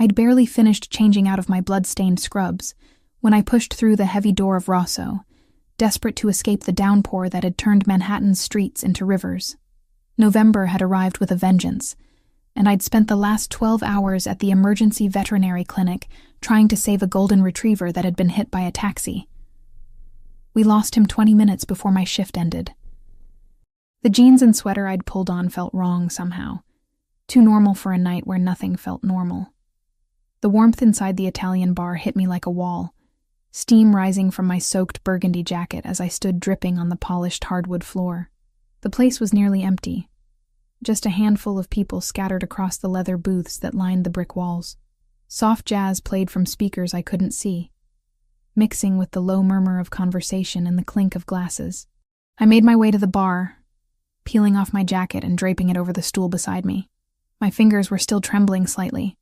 I'd barely finished changing out of my blood-stained scrubs when I pushed through the heavy door of Rosso, desperate to escape the downpour that had turned Manhattan's streets into rivers. November had arrived with a vengeance, and I'd spent the last 12 hours at the emergency veterinary clinic trying to save a golden retriever that had been hit by a taxi. We lost him 20 minutes before my shift ended. The jeans and sweater I'd pulled on felt wrong somehow, too normal for a night where nothing felt normal. The warmth inside the Italian bar hit me like a wall, steam rising from my soaked burgundy jacket as I stood dripping on the polished hardwood floor. The place was nearly empty, just a handful of people scattered across the leather booths that lined the brick walls. Soft jazz played from speakers I couldn't see, mixing with the low murmur of conversation and the clink of glasses. I made my way to the bar, peeling off my jacket and draping it over the stool beside me. My fingers were still trembling slightly,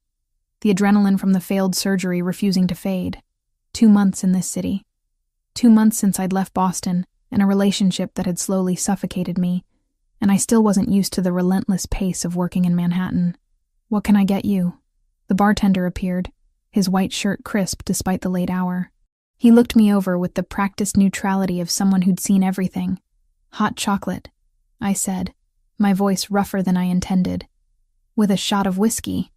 the adrenaline from the failed surgery refusing to fade. 2 months in this city. 2 months since I'd left Boston, and a relationship that had slowly suffocated me, and I still wasn't used to the relentless pace of working in Manhattan. "What can I get you?" The bartender appeared, his white shirt crisp despite the late hour. He looked me over with the practiced neutrality of someone who'd seen everything. "Hot chocolate," I said, my voice rougher than I intended. "With a shot of whiskey."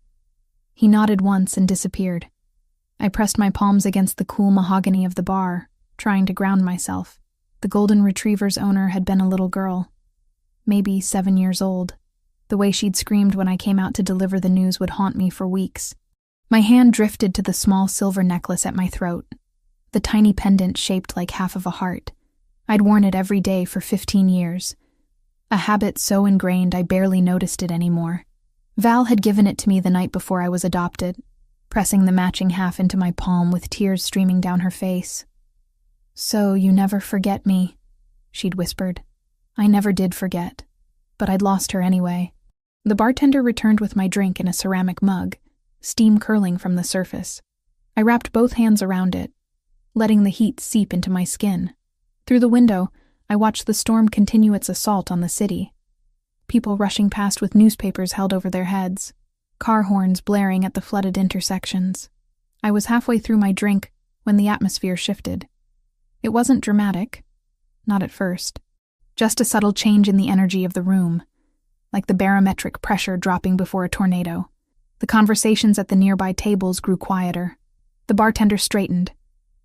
He nodded once and disappeared. I pressed my palms against the cool mahogany of the bar, trying to ground myself. The golden retriever's owner had been a little girl, maybe 7 years old. The way she'd screamed when I came out to deliver the news would haunt me for weeks. My hand drifted to the small silver necklace at my throat, the tiny pendant shaped like half of a heart. I'd worn it every day for 15 years, a habit so ingrained I barely noticed it anymore. Val had given it to me the night before I was adopted, pressing the matching half into my palm with tears streaming down her face. "So you never forget me," she'd whispered. I never did forget, but I'd lost her anyway. The bartender returned with my drink in a ceramic mug, steam curling from the surface. I wrapped both hands around it, letting the heat seep into my skin. Through the window, I watched the storm continue its assault on the city. People rushing past with newspapers held over their heads, car horns blaring at the flooded intersections. I was halfway through my drink when the atmosphere shifted. It wasn't dramatic, not at first, just a subtle change in the energy of the room, like the barometric pressure dropping before a tornado. The conversations at the nearby tables grew quieter. The bartender straightened,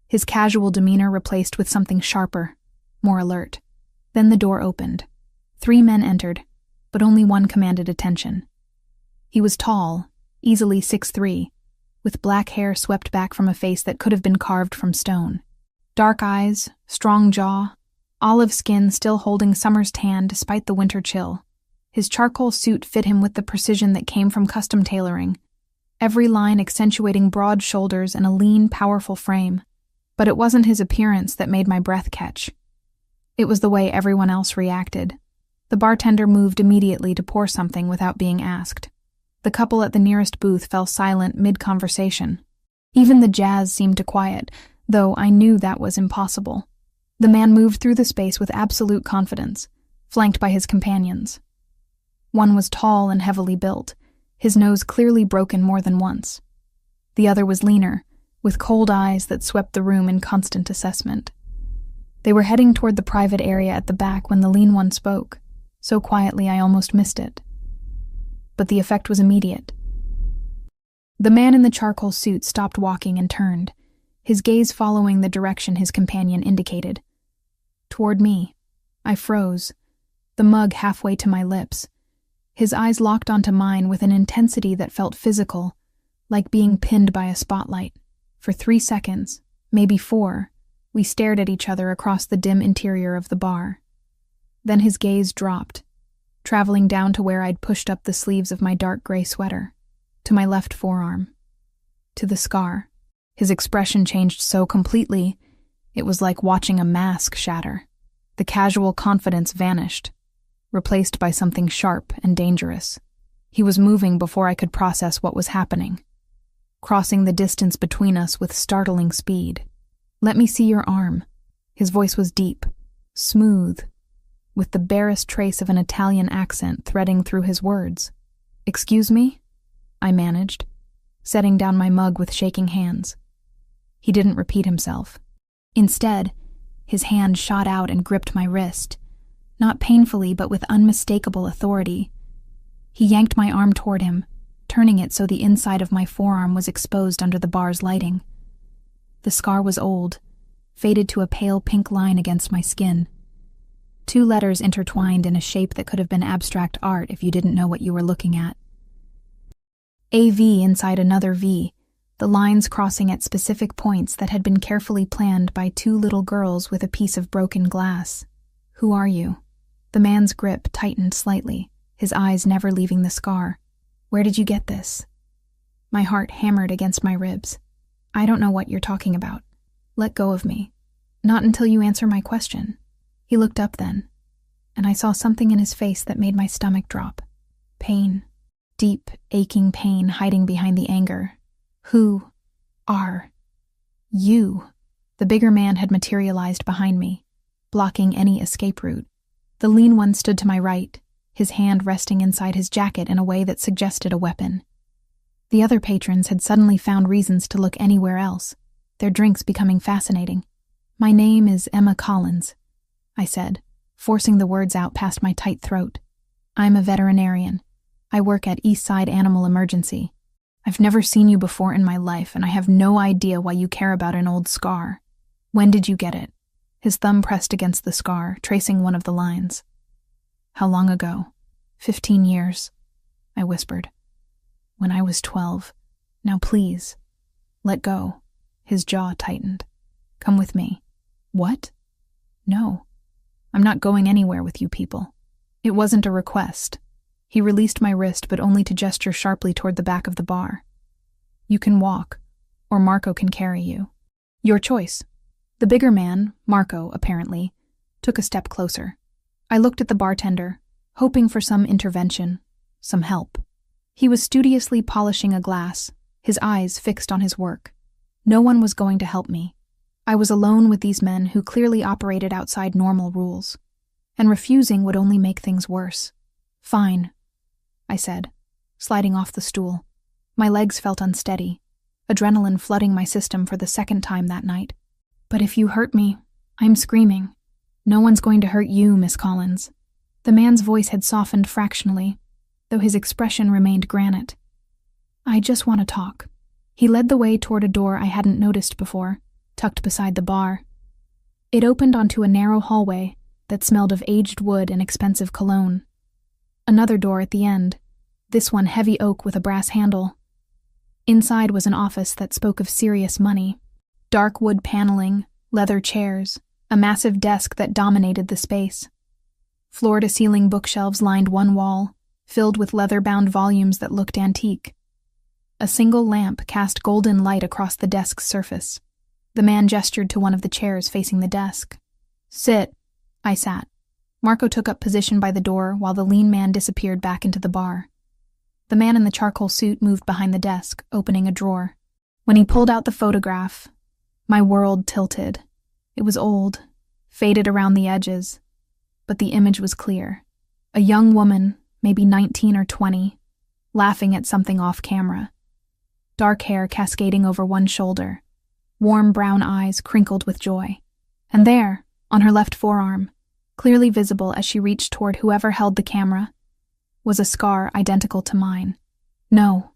his casual demeanor replaced with something sharper, more alert. Then the door opened. 3 men entered, but only one commanded attention. He was tall, easily 6'3", with black hair swept back from a face that could have been carved from stone. Dark eyes, strong jaw, olive skin still holding summer's tan despite the winter chill. His charcoal suit fit him with the precision that came from custom tailoring, every line accentuating broad shoulders and a lean, powerful frame. But it wasn't his appearance that made my breath catch. It was the way everyone else reacted. The bartender moved immediately to pour something without being asked. The couple at the nearest booth fell silent mid-conversation. Even the jazz seemed to quiet, though I knew that was impossible. The man moved through the space with absolute confidence, flanked by his companions. One was tall and heavily built, his nose clearly broken more than once. The other was leaner, with cold eyes that swept the room in constant assessment. They were heading toward the private area at the back when the lean one spoke, so quietly I almost missed it. But the effect was immediate. The man in the charcoal suit stopped walking and turned, his gaze following the direction his companion indicated. Toward me. I froze, the mug halfway to my lips. His eyes locked onto mine with an intensity that felt physical, like being pinned by a spotlight. For 3 seconds, maybe 4, we stared at each other across the dim interior of the bar. Then his gaze dropped, traveling down to where I'd pushed up the sleeves of my dark gray sweater, to my left forearm, to the scar. His expression changed so completely, it was like watching a mask shatter. The casual confidence vanished, replaced by something sharp and dangerous. He was moving before I could process what was happening, crossing the distance between us with startling speed. "Let me see your arm." His voice was deep, smooth, with the barest trace of an Italian accent threading through his words. "Excuse me?" I managed. setting down my mug with shaking hands. He didn't repeat himself. Instead, his hand shot out and gripped my wrist, not painfully but with unmistakable authority. He yanked my arm toward him, turning it so the inside of my forearm was exposed under the bar's lighting. The scar was old, faded to a pale pink line against my skin. 2 letters intertwined in a shape that could have been abstract art if you didn't know what you were looking at. A V inside another V, the lines crossing at specific points that had been carefully planned by 2 little girls with a piece of broken glass. Who are you? The man's grip tightened slightly, his eyes never leaving the scar. Where did you get this? My heart hammered against my ribs. I don't know what you're talking about. Let go of me. Not until you answer my question. He looked up then, and I saw something in his face that made my stomach drop. Pain. Deep, aching pain hiding behind the anger. Who are you? The bigger man had materialized behind me, blocking any escape route. The lean one stood to my right, his hand resting inside his jacket in a way that suggested a weapon. The other patrons had suddenly found reasons to look anywhere else, their drinks becoming fascinating. My name is Emma Collins, I said, forcing the words out past my tight throat. I'm a veterinarian. I work at Eastside Animal Emergency. I've never seen you before in my life, and I have no idea why you care about an old scar. When did you get it? His thumb pressed against the scar, tracing one of the lines. How long ago? 15 years, I whispered. When I was 12. Now please, let go. His jaw tightened. Come with me. What? No. I'm not going anywhere with you people. It wasn't a request. He released my wrist, but only to gesture sharply toward the back of the bar. You can walk, or Marco can carry you. Your choice. The bigger man, Marco, apparently, took a step closer. I looked at the bartender, hoping for some intervention, some help. He was studiously polishing a glass, his eyes fixed on his work. No one was going to help me. I was alone with these men who clearly operated outside normal rules, and refusing would only make things worse. Fine, I said, sliding off the stool. My legs felt unsteady, adrenaline flooding my system for the 2nd time that night. But if you hurt me, I'm screaming. No one's going to hurt you, Miss Collins. The man's voice had softened fractionally, though his expression remained granite. I just want to talk. He led the way toward a door I hadn't noticed before, tucked beside the bar. It opened onto a narrow hallway that smelled of aged wood and expensive cologne. Another door at the end, this one heavy oak with a brass handle. Inside was an office that spoke of serious money. Dark wood paneling, leather chairs, a massive desk that dominated the space. Floor-to-ceiling bookshelves lined one wall, filled with leather-bound volumes that looked antique. A single lamp cast golden light across the desk's surface. The man gestured to one of the chairs facing the desk. Sit. I sat. Marco took up position by the door while the lean man disappeared back into the bar. The man in the charcoal suit moved behind the desk, opening a drawer. When he pulled out the photograph, my world tilted. It was old, faded around the edges, but the image was clear. A young woman, maybe 19 or 20, laughing at something off camera. Dark hair cascading over one shoulder, warm brown eyes crinkled with joy. And there, on her left forearm, clearly visible as she reached toward whoever held the camera, was a scar identical to mine. No,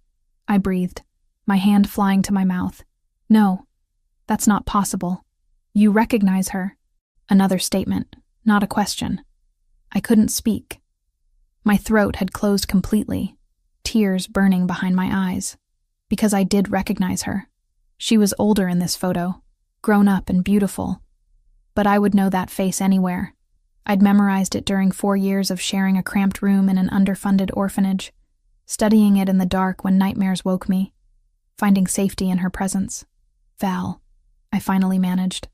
I breathed, my hand flying to my mouth. No, that's not possible. You recognize her. Another statement, not a question. I couldn't speak. My throat had closed completely, tears burning behind my eyes, because I did recognize her. She was older in this photo, grown up and beautiful, but I would know that face anywhere. I'd memorized it during 4 years of sharing a cramped room in an underfunded orphanage, studying it in the dark when nightmares woke me, finding safety in her presence. Val, I finally managed,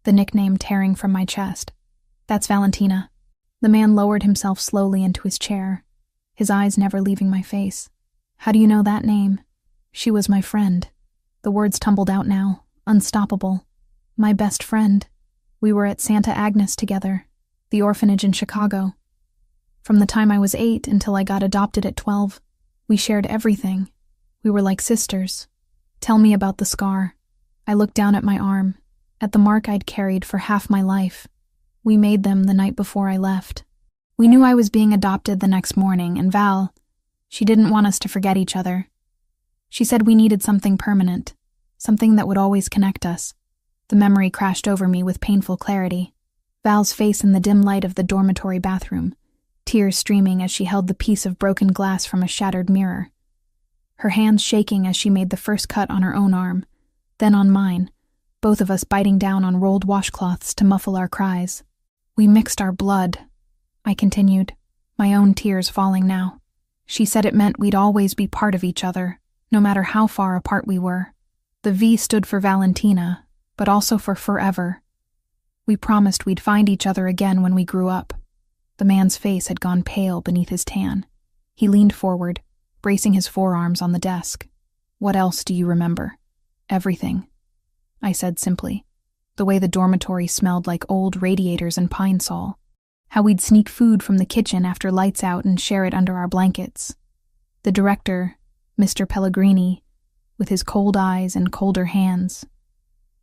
the nickname tearing from my chest. That's Valentina. The man lowered himself slowly into his chair, his eyes never leaving my face. How do you know that name? She was my friend. The words tumbled out now, unstoppable. My best friend. We were at Santa Agnes together, the orphanage in Chicago. From the time I was 8 until I got adopted at 12, we shared everything. We were like sisters. Tell me about the scar. I looked down at my arm, at the mark I'd carried for half my life. We made them the night before I left. We knew I was being adopted the next morning, and Val, she didn't want us to forget each other. She said we needed something permanent, something that would always connect us. The memory crashed over me with painful clarity. Val's face in the dim light of the dormitory bathroom, tears streaming as she held the piece of broken glass from a shattered mirror. Her hands shaking as she made the first cut on her own arm, then on mine, both of us biting down on rolled washcloths to muffle our cries. We mixed our blood, I continued, my own tears falling now. She said it meant we'd always be part of each other, no matter how far apart we were. The V stood for Valentina, but also for forever. We promised we'd find each other again when we grew up. The man's face had gone pale beneath his tan. He leaned forward, bracing his forearms on the desk. What else do you remember? Everything, I said simply. The way the dormitory smelled like old radiators and pine sol. How we'd sneak food from the kitchen after lights out and share it under our blankets. The director, Mr. Pellegrini, with his cold eyes and colder hands.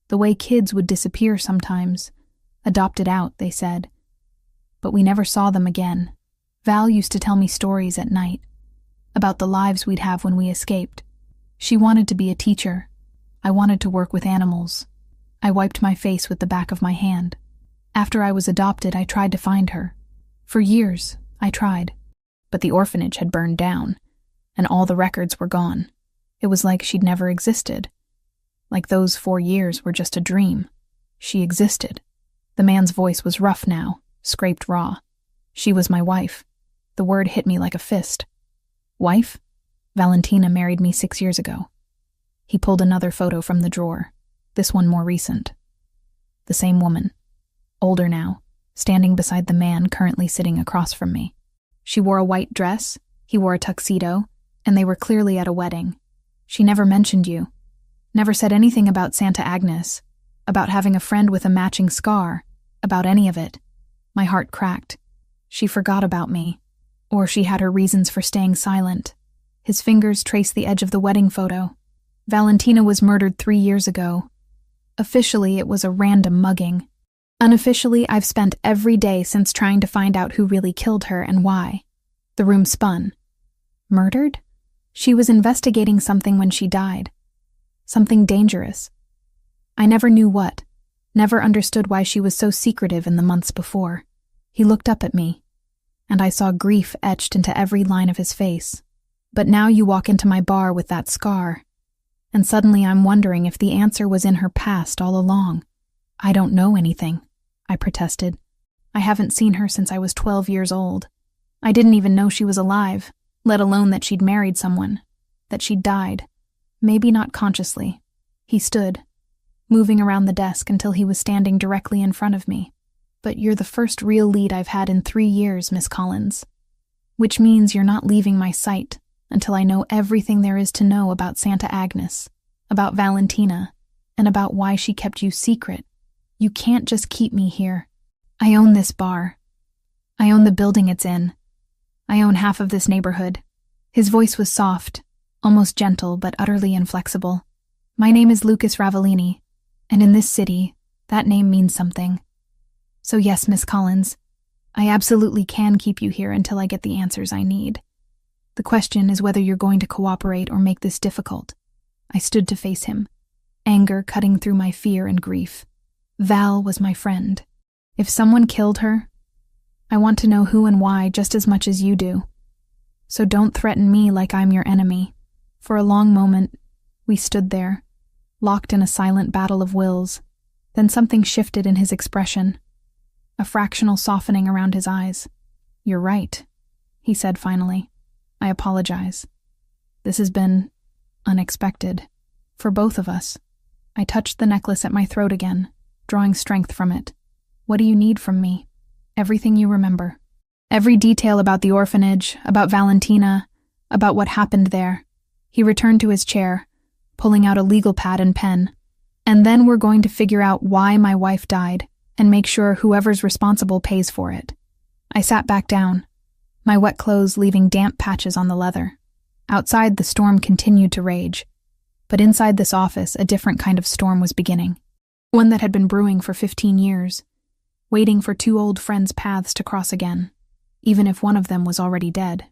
The way kids would disappear sometimes, adopted out, they said. But we never saw them again. Val used to tell me stories at night, about the lives we'd have when we escaped. She wanted to be a teacher. I wanted to work with animals. I wiped my face with the back of my hand. After I was adopted, I tried to find her. For years, I tried. But the orphanage had burned down, and all the records were gone. It was like she'd never existed. Like those 4 years were just a dream. She existed. The man's voice was rough now, scraped raw. She was my wife. The word hit me like a fist. Wife? Valentina married me 6 years ago. He pulled another photo from the drawer, this one more recent. The same woman, older now, standing beside the man currently sitting across from me. She wore a white dress, he wore a tuxedo, and they were clearly at a wedding. She never mentioned you, never said anything about Santa Agnes, about having a friend with a matching scar, about any of it. My heart cracked. She forgot about me, or she had her reasons for staying silent. His fingers traced the edge of the wedding photo. Valentina was murdered 3 years ago. Officially, it was a random mugging. Unofficially, I've spent every day since trying to find out who really killed her and why. The room spun. Murdered? She was investigating something when she died. Something dangerous. I never knew what, never understood why she was so secretive in the months before. He looked up at me, and I saw grief etched into every line of his face. But now you walk into my bar with that scar, and suddenly I'm wondering if the answer was in her past all along. I don't know anything, I protested. I haven't seen her since I was 12 years old. I didn't even know she was alive, let alone that she'd married someone, that she'd died. Maybe not consciously. He stood, moving around the desk until he was standing directly in front of me. But you're the first real lead I've had in 3 years, Miss Collins. Which means you're not leaving my sight until I know everything there is to know about Santa Agnes, about Valentina, and about why she kept you secret. You can't just keep me here. I own this bar. I own the building it's in. I own half of this neighborhood. His voice was soft, almost gentle, but utterly inflexible. My name is Lucas Ravellini, and in this city, that name means something. So yes, Miss Collins, I absolutely can keep you here until I get the answers I need. The question is whether you're going to cooperate or make this difficult. I stood to face him, anger cutting through my fear and grief. Val was my friend. If someone killed her, I want to know who and why just as much as you do. So don't threaten me like I'm your enemy. For a long moment, we stood there, locked in a silent battle of wills. Then something shifted in his expression, a fractional softening around his eyes. You're right, he said finally. I apologize. This has been unexpected. For both of us. I touched the necklace at my throat again, drawing strength from it. What do you need from me? Everything you remember. Every detail about the orphanage, about Valentina, about what happened there. He returned to his chair, pulling out a legal pad and pen. And then we're going to figure out why my wife died, and make sure whoever's responsible pays for it. I sat back down, my wet clothes leaving damp patches on the leather. Outside, the storm continued to rage. But inside this office, a different kind of storm was beginning. One that had been brewing for 15 years, waiting for two old friends' paths to cross again, even if one of them was already dead.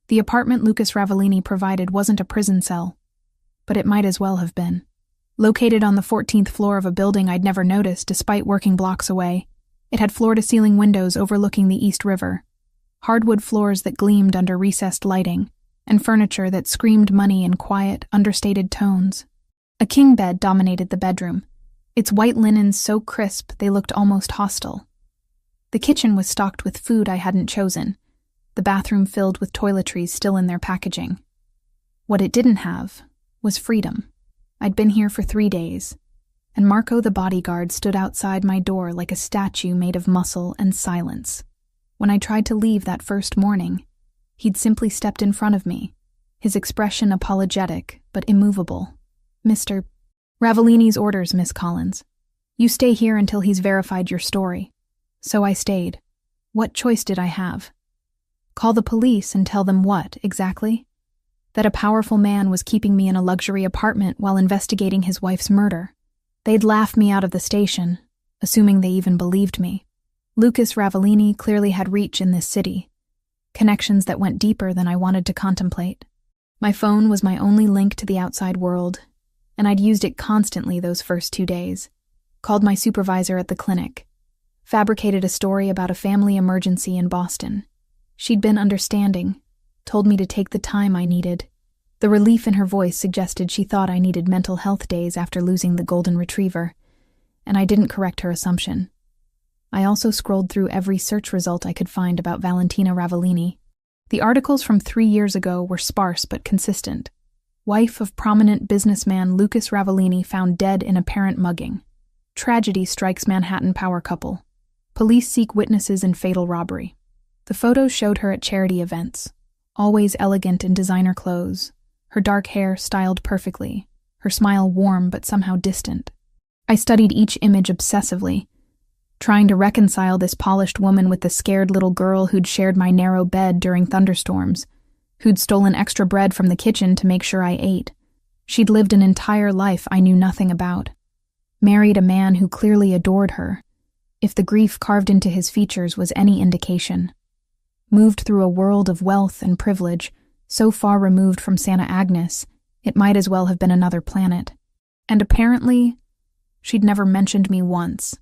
The apartment Lucas Ravellini provided wasn't a prison cell, but it might as well have been. Located on the 14th floor of a building I'd never noticed despite working blocks away, it had floor-to-ceiling windows overlooking the East River, hardwood floors that gleamed under recessed lighting, and furniture that screamed money in quiet, understated tones. A king bed dominated the bedroom, its white linens so crisp they looked almost hostile. The kitchen was stocked with food I hadn't chosen, the bathroom filled with toiletries still in their packaging. What it didn't have was freedom. I'd been here for 3 days, and Marco the bodyguard stood outside my door like a statue made of muscle and silence. When I tried to leave that first morning, he'd simply stepped in front of me, his expression apologetic but immovable. "Mr. Ravellini's orders, Miss Collins. You stay here until he's verified your story." So I stayed. What choice did I have? Call the police and tell them what, exactly? That a powerful man was keeping me in a luxury apartment while investigating his wife's murder. They'd laugh me out of the station, assuming they even believed me. Lucas Ravellini clearly had reach in this city, connections that went deeper than I wanted to contemplate. My phone was my only link to the outside world, and I'd used it constantly those first 2 days. Called my supervisor at the clinic. Fabricated a story about a family emergency in Boston. She'd been understanding, told me to take the time I needed. The relief in her voice suggested she thought I needed mental health days after losing the golden retriever, and I didn't correct her assumption. I also scrolled through every search result I could find about Valentina Ravellini. The articles from 3 years ago were sparse but consistent. Wife of prominent businessman Lucas Ravellini found dead in apparent mugging. Tragedy strikes Manhattan power couple. Police seek witnesses in fatal robbery. The photos showed her at charity events, always elegant in designer clothes, her dark hair styled perfectly, her smile warm but somehow distant. I studied each image obsessively, trying to reconcile this polished woman with the scared little girl who'd shared my narrow bed during thunderstorms, who'd stolen extra bread from the kitchen to make sure I ate. She'd lived an entire life I knew nothing about. Married a man who clearly adored her, if the grief carved into his features was any indication. Moved through a world of wealth and privilege, so far removed from Santa Agnes, it might as well have been another planet. And apparently, she'd never mentioned me once.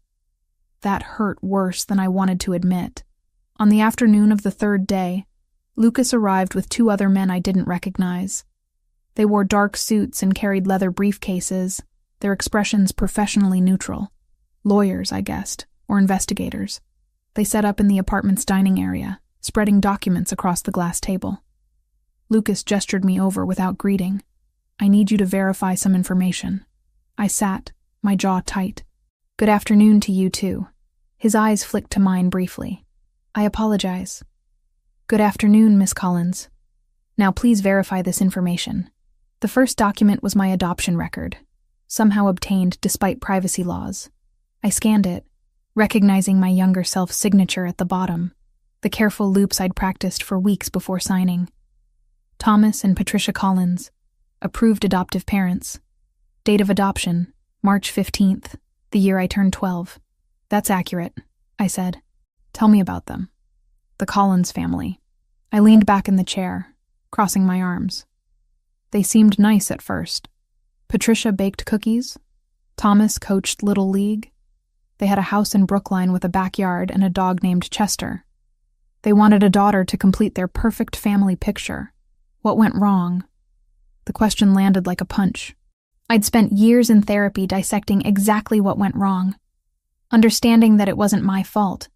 That hurt worse than I wanted to admit. On the afternoon of the 3rd day, Lucas arrived with 2 other men I didn't recognize. They wore dark suits and carried leather briefcases, their expressions professionally neutral. Lawyers, I guessed, or investigators. They set up in the apartment's dining area, spreading documents across the glass table. Lucas gestured me over without greeting. "I need you to verify some information." I sat, my jaw tight. "Good afternoon to you too." His eyes flicked to mine briefly. "I apologize." "Good afternoon, Miss Collins. Now please verify this information." The first document was my adoption record, somehow obtained despite privacy laws. I scanned it, recognizing my younger self's signature at the bottom, the careful loops I'd practiced for weeks before signing. Thomas and Patricia Collins, approved adoptive parents. Date of adoption, March 15th, the year I turned 12. "That's accurate," I said. "Tell me about them." "The Collins family." I leaned back in the chair, crossing my arms. They seemed nice at first. Patricia baked cookies. Thomas coached Little League. They had a house in Brookline with a backyard and a dog named Chester. They wanted a daughter to complete their perfect family picture. What went wrong? The question landed like a punch. I'd spent years in therapy dissecting exactly what went wrong, understanding that it wasn't my fault,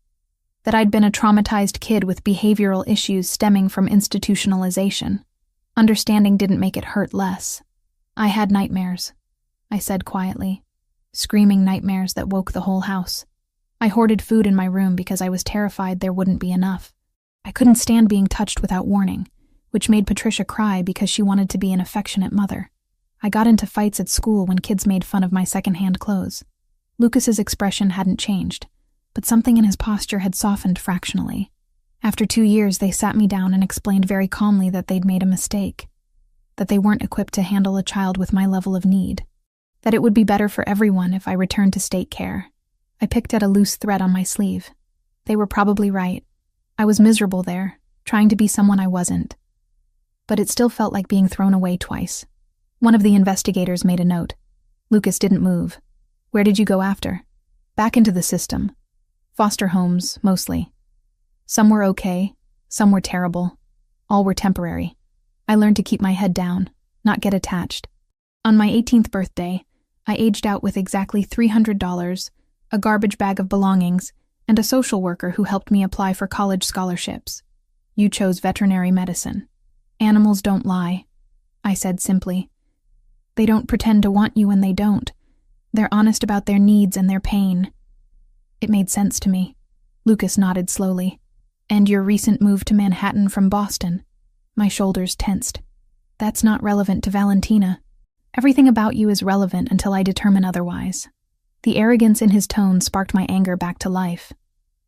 that I'd been a traumatized kid with behavioral issues stemming from institutionalization. Understanding didn't make it hurt less. "I had nightmares," I said quietly. Screaming nightmares that woke the whole house. I hoarded food in my room because I was terrified there wouldn't be enough. I couldn't stand being touched without warning, which made Patricia cry because she wanted to be an affectionate mother. I got into fights at school when kids made fun of my secondhand clothes. Lucas's expression hadn't changed, but something in his posture had softened fractionally. After 2 years, they sat me down and explained very calmly that they'd made a mistake. that they weren't equipped to handle a child with my level of need, that it would be better for everyone if I returned to state care. I picked at a loose thread on my sleeve. They were probably right. I was miserable there, trying to be someone I wasn't. But it still felt like being thrown away twice. One of the investigators made a note. Lucas didn't move. Where did you go after? Back into the system. Foster homes, mostly. Some were okay, some were terrible. All were temporary. I learned to keep my head down, not get attached. On my 18th birthday, I aged out with exactly $300, a garbage bag of belongings, and a social worker who helped me apply for college scholarships. You chose veterinary medicine. Animals don't lie, I said simply. They don't pretend to want you when they don't. They're honest about their needs and their pain. It made sense to me. Lucas nodded slowly. And your recent move to Manhattan from Boston. My shoulders tensed. That's not relevant to Valentina. Everything about you is relevant until I determine otherwise. The arrogance in his tone sparked my anger back to life.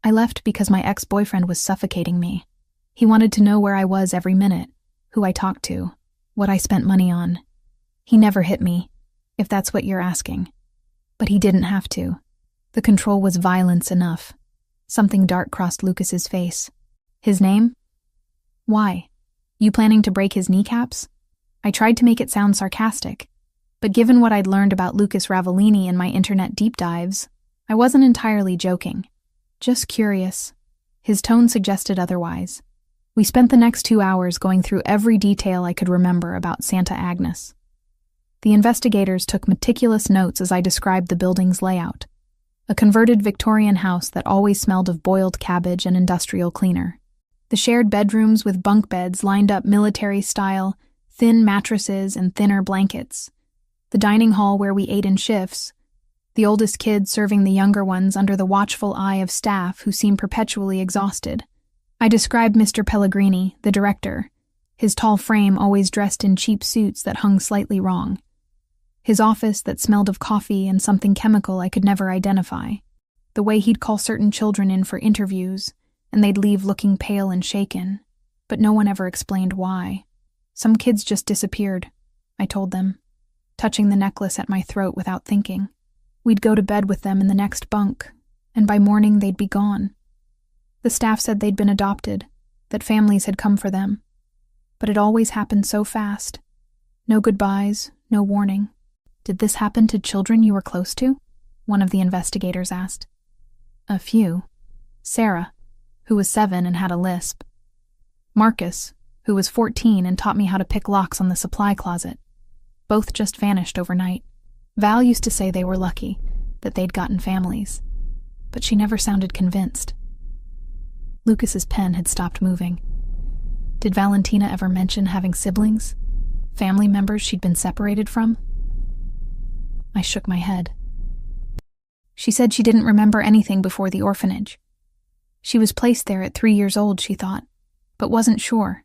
I left because my ex-boyfriend was suffocating me. He wanted to know where I was every minute, who I talked to, what I spent money on. He never hit me, if that's what you're asking. But he didn't have to. The control was violence enough. Something dark crossed Lucas's face. His name? Why? You planning to break his kneecaps? I tried to make it sound sarcastic, but given what I'd learned about Lucas Ravellini in my internet deep dives, I wasn't entirely joking. Just curious. His tone suggested otherwise. We spent the next 2 hours going through every detail I could remember about Santa Agnes. The investigators took meticulous notes as I described the building's layout. A converted Victorian house that always smelled of boiled cabbage and industrial cleaner. The shared bedrooms with bunk beds lined up military-style, thin mattresses and thinner blankets. The dining hall where we ate in shifts. The oldest kids serving the younger ones under the watchful eye of staff who seemed perpetually exhausted. I described Mr. Pellegrini, the director, his tall frame always dressed in cheap suits that hung slightly wrong. His office that smelled of coffee and something chemical I could never identify. The way he'd call certain children in for interviews, and they'd leave looking pale and shaken, but no one ever explained why. Some kids just disappeared, I told them, touching the necklace at my throat without thinking. We'd go to bed with them in the next bunk, and by morning they'd be gone. The staff said they'd been adopted, that families had come for them. But it always happened so fast. No goodbyes, no warning. Did this happen to children you were close to? One of the investigators asked. A few. Sarah, who was 7 and had a lisp. Marcus, who was 14 and taught me how to pick locks on the supply closet. Both just vanished overnight. Val used to say they were lucky, that they'd gotten families. But she never sounded convinced. Lucas's pen had stopped moving. Did Valentina ever mention having siblings? Family members she'd been separated from? I shook my head. She said she didn't remember anything before the orphanage. She was placed there at 3 years old, she thought, but wasn't sure.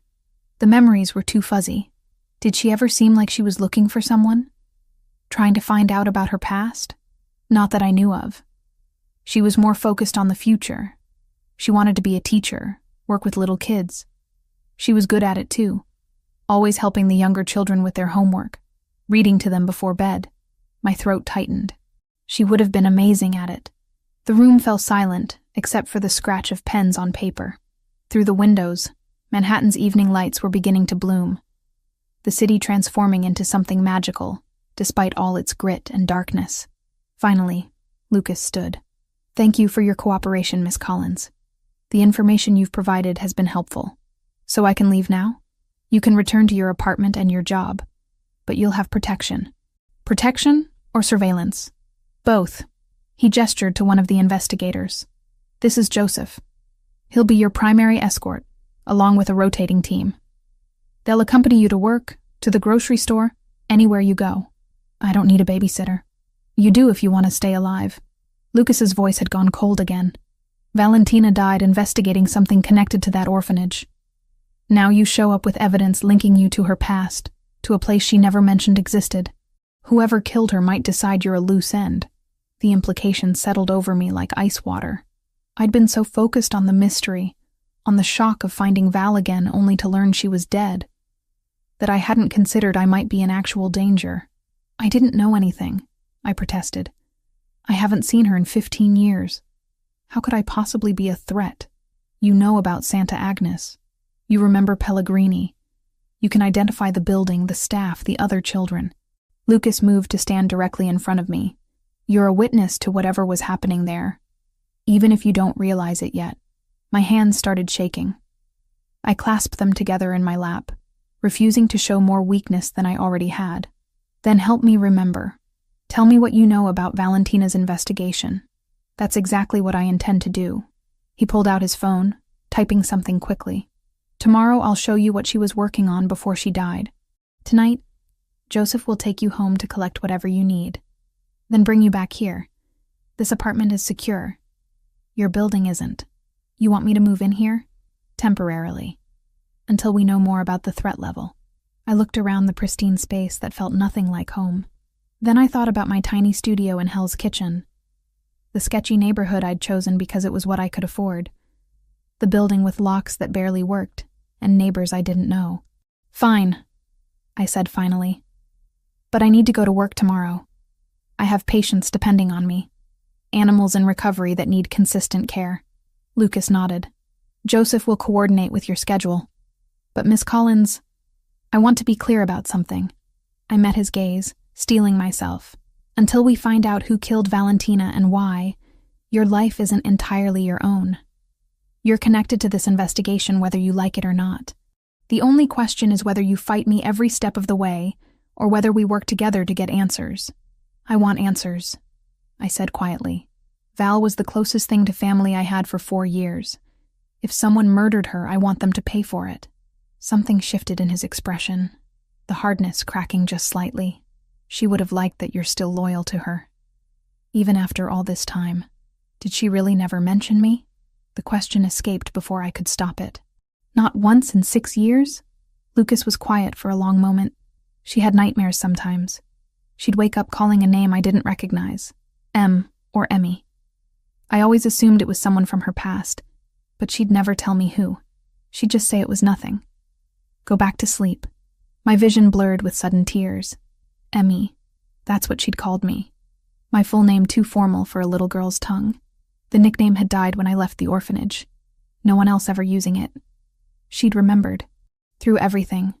The memories were too fuzzy. Did she ever seem like she was looking for someone? Trying to find out about her past? Not that I knew of. She was more focused on the future. She wanted to be a teacher, work with little kids. She was good at it too, always helping the younger children with their homework, reading to them before bed. My throat tightened. She would have been amazing at it. The room fell silent, except for the scratch of pens on paper. Through the windows, Manhattan's evening lights were beginning to bloom. The city transforming into something magical, despite all its grit and darkness. Finally, Lucas stood. Thank you for your cooperation, Miss Collins. The information you've provided has been helpful. So I can leave now? You can return to your apartment and your job, but you'll have protection. Protection or surveillance? Both. He gestured to one of the investigators. This is Joseph. He'll be your primary escort, along with a rotating team. They'll accompany you to work, to the grocery store, anywhere you go. I don't need a babysitter. You do if you want to stay alive. Lucas's voice had gone cold again. Valentina died investigating something connected to that orphanage. Now you show up with evidence linking you to her past, to a place she never mentioned existed. Whoever killed her might decide you're a loose end. The implications settled over me like ice water. I'd been so focused on the mystery, on the shock of finding Val again only to learn she was dead. that I hadn't considered I might be in actual danger. I didn't know anything, I protested. I haven't seen her in 15 years. How could I possibly be a threat? You know about Santa Agnes. You remember Pellegrini. You can identify the building, the staff, the other children. Lucas moved to stand directly in front of me. You're a witness to whatever was happening there, even if you don't realize it yet. My hands started shaking. I clasped them together in my lap, refusing to show more weakness than I already had. Then help me remember. Tell me what you know about Valentina's investigation. That's exactly what I intend to do. He pulled out his phone, typing something quickly. Tomorrow I'll show you what she was working on before she died. Tonight, Joseph will take you home to collect whatever you need, then bring you back here. This apartment is secure. Your building isn't. You want me to move in here? Temporarily. Until we know more about the threat level. I looked around the pristine space that felt nothing like home. Then I thought about my tiny studio in Hell's Kitchen. The sketchy neighborhood I'd chosen because it was what I could afford. The building with locks that barely worked, and neighbors I didn't know. Fine, I said finally. But I need to go to work tomorrow. I have patients depending on me. Animals in recovery that need consistent care. Lucas nodded. Joseph will coordinate with your schedule. But Miss Collins, I want to be clear about something. I met his gaze, steeling myself. Until we find out who killed Valentina and why, your life isn't entirely your own. You're connected to this investigation whether you like it or not. The only question is whether you fight me every step of the way, or whether we work together to get answers. I want answers, I said quietly. Val was the closest thing to family I had for 4 years. If someone murdered her, I want them to pay for it. Something shifted in his expression, the hardness cracking just slightly. She would have liked that you're still loyal to her. Even after all this time, did she really never mention me? The question escaped before I could stop it. Not once in 6 years? Lucas was quiet for a long moment. She had nightmares sometimes. She'd wake up calling a name I didn't recognize. Em or Emmy. I always assumed it was someone from her past, but she'd never tell me who. She'd just say it was nothing. Go back to sleep. My vision blurred with sudden tears. Emmy. That's what she'd called me. My full name too formal for a little girl's tongue. The nickname had died when I left the orphanage. No one else ever using it. She'd remembered. Through everything.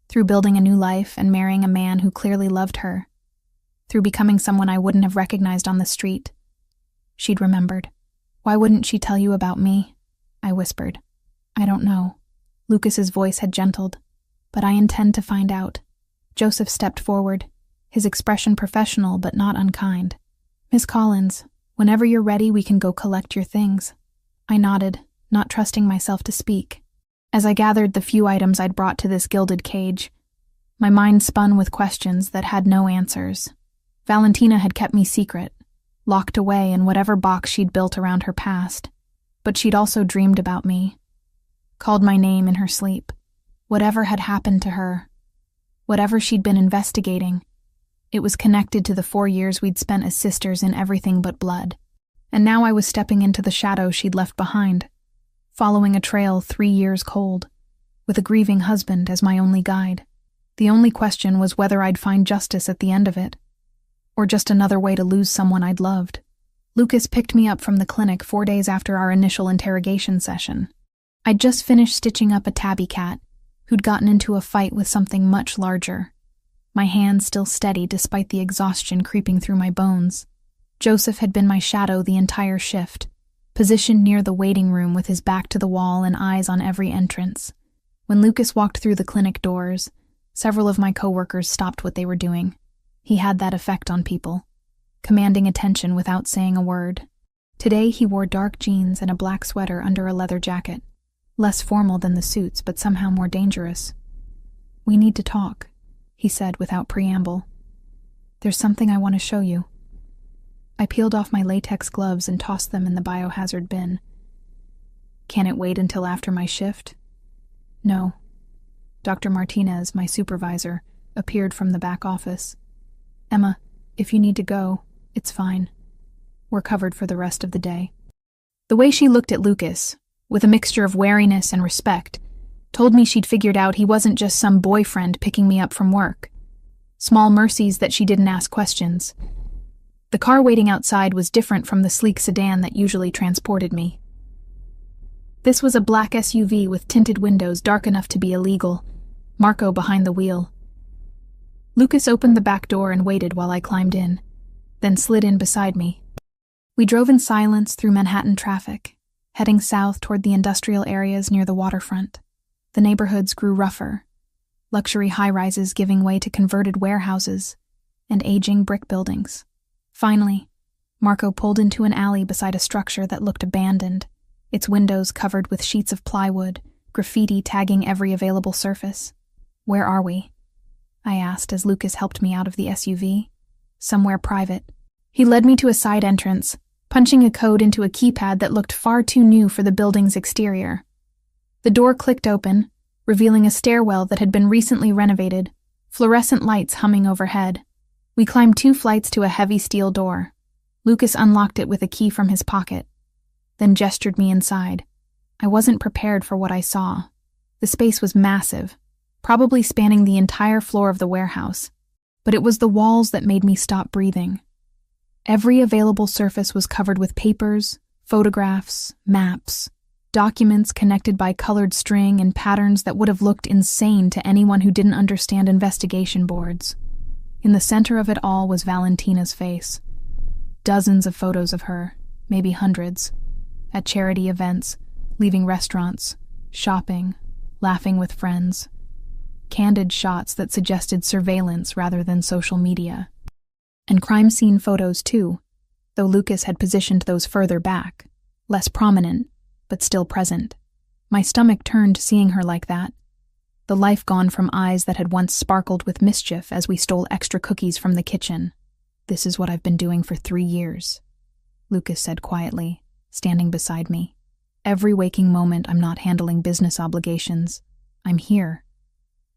Through building a new life and marrying a man who clearly loved her. Through becoming someone I wouldn't have recognized on the street. She'd remembered. Why wouldn't she tell you about me? I whispered. I don't know. Lucas's voice had gentled. But I intend to find out. Joseph stepped forward, his expression professional but not unkind. Miss Collins, whenever you're ready, we can go collect your things. I nodded, not trusting myself to speak. As I gathered the few items I'd brought to this gilded cage, my mind spun with questions that had no answers. Valentina had kept me secret, locked away in whatever box she'd built around her past. But she'd also dreamed about me, called my name in her sleep. Whatever had happened to her, whatever she'd been investigating, it was connected to the 4 years we'd spent as sisters in everything but blood. And now I was stepping into the shadow she'd left behind, following a trail 3 years cold, with a grieving husband as my only guide. The only question was whether I'd find justice at the end of it, or just another way to lose someone I'd loved. Lucas picked me up from the clinic 4 days after our initial interrogation session. I'd just finished stitching up a tabby cat who'd gotten into a fight with something much larger, my hands still steady despite the exhaustion creeping through my bones. Joseph had been my shadow the entire shift, positioned near the waiting room with his back to the wall and eyes on every entrance. When Lucas walked through the clinic doors, several of my coworkers stopped what they were doing. He had that effect on people, commanding attention without saying a word. Today he wore dark jeans and a black sweater under a leather jacket. Less formal than the suits, but somehow more dangerous. We need to talk, he said without preamble. There's something I want to show you. I peeled off my latex gloves and tossed them in the biohazard bin. Can it wait until after my shift? No. Dr. Martinez, my supervisor, appeared from the back office. Emma, if you need to go, it's fine. We're covered for the rest of the day. The way she looked at Lucas, with a mixture of wariness and respect, Told me she'd figured out he wasn't just some boyfriend picking me up from work. Small mercies that she didn't ask questions. The car waiting outside was different from the sleek sedan that usually transported me. This was a black SUV with tinted windows dark enough to be illegal, Marco behind the wheel. Lucas opened the back door and waited while I climbed in, then slid in beside me. We drove in silence through Manhattan traffic, heading south toward the industrial areas near the waterfront. The neighborhoods grew rougher, luxury high-rises giving way to converted warehouses and aging brick buildings. Finally, Marco pulled into an alley beside a structure that looked abandoned, its windows covered with sheets of plywood, graffiti tagging every available surface. "Where are we?" I asked as Lucas helped me out of the SUV. "Somewhere private." He led me to a side entrance, punching a code into a keypad that looked far too new for the building's exterior. The door clicked open, revealing a stairwell that had been recently renovated, fluorescent lights humming overhead. We climbed 2 flights to a heavy steel door. Lucas unlocked it with a key from his pocket, then gestured me inside. I wasn't prepared for what I saw. The space was massive, probably spanning the entire floor of the warehouse, but it was the walls that made me stop breathing. Every available surface was covered with papers, photographs, maps, documents connected by colored string in patterns that would have looked insane to anyone who didn't understand investigation boards. In the center of it all was Valentina's face. Dozens of photos of her, maybe hundreds, at charity events, leaving restaurants, shopping, laughing with friends. Candid shots that suggested surveillance rather than social media. And crime scene photos too, though Lucas had positioned those further back, less prominent, but still present. My stomach turned seeing her like that. The life gone from eyes that had once sparkled with mischief as we stole extra cookies from the kitchen. "This is what I've been doing for 3 years," Lucas said quietly, standing beside me. "Every waking moment I'm not handling business obligations. I'm here,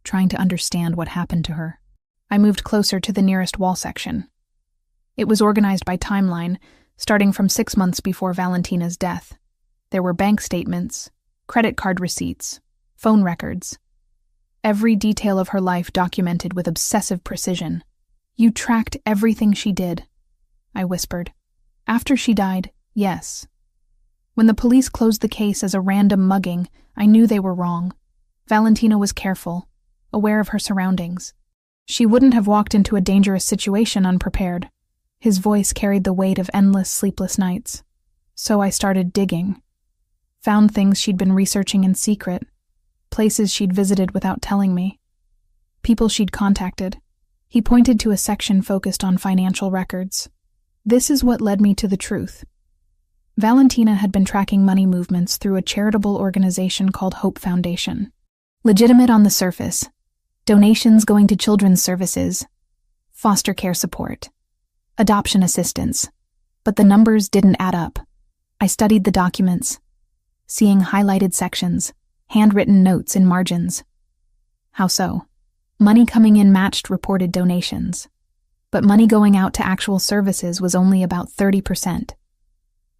trying to understand what happened to her." I moved closer to the nearest wall section. It was organized by timeline, starting from 6 months before Valentina's death. There were bank statements, credit card receipts, phone records. Every detail of her life documented with obsessive precision. "You tracked everything she did," I whispered. "After she died, yes. When the police closed the case as a random mugging, I knew they were wrong. Valentina was careful, aware of her surroundings. She wouldn't have walked into a dangerous situation unprepared." His voice carried the weight of endless sleepless nights. "So I started digging. Found things she'd been researching in secret, places she'd visited without telling me, people she'd contacted." He pointed to a section focused on financial records. "This is what led me to the truth. Valentina had been tracking money movements through a charitable organization called Hope Foundation. Legitimate on the surface. Donations going to children's services, foster care support, adoption assistance. But the numbers didn't add up. I studied the documents, seeing highlighted sections, handwritten notes in margins. How so? Money coming in matched reported donations, but money going out to actual services was only about 30%.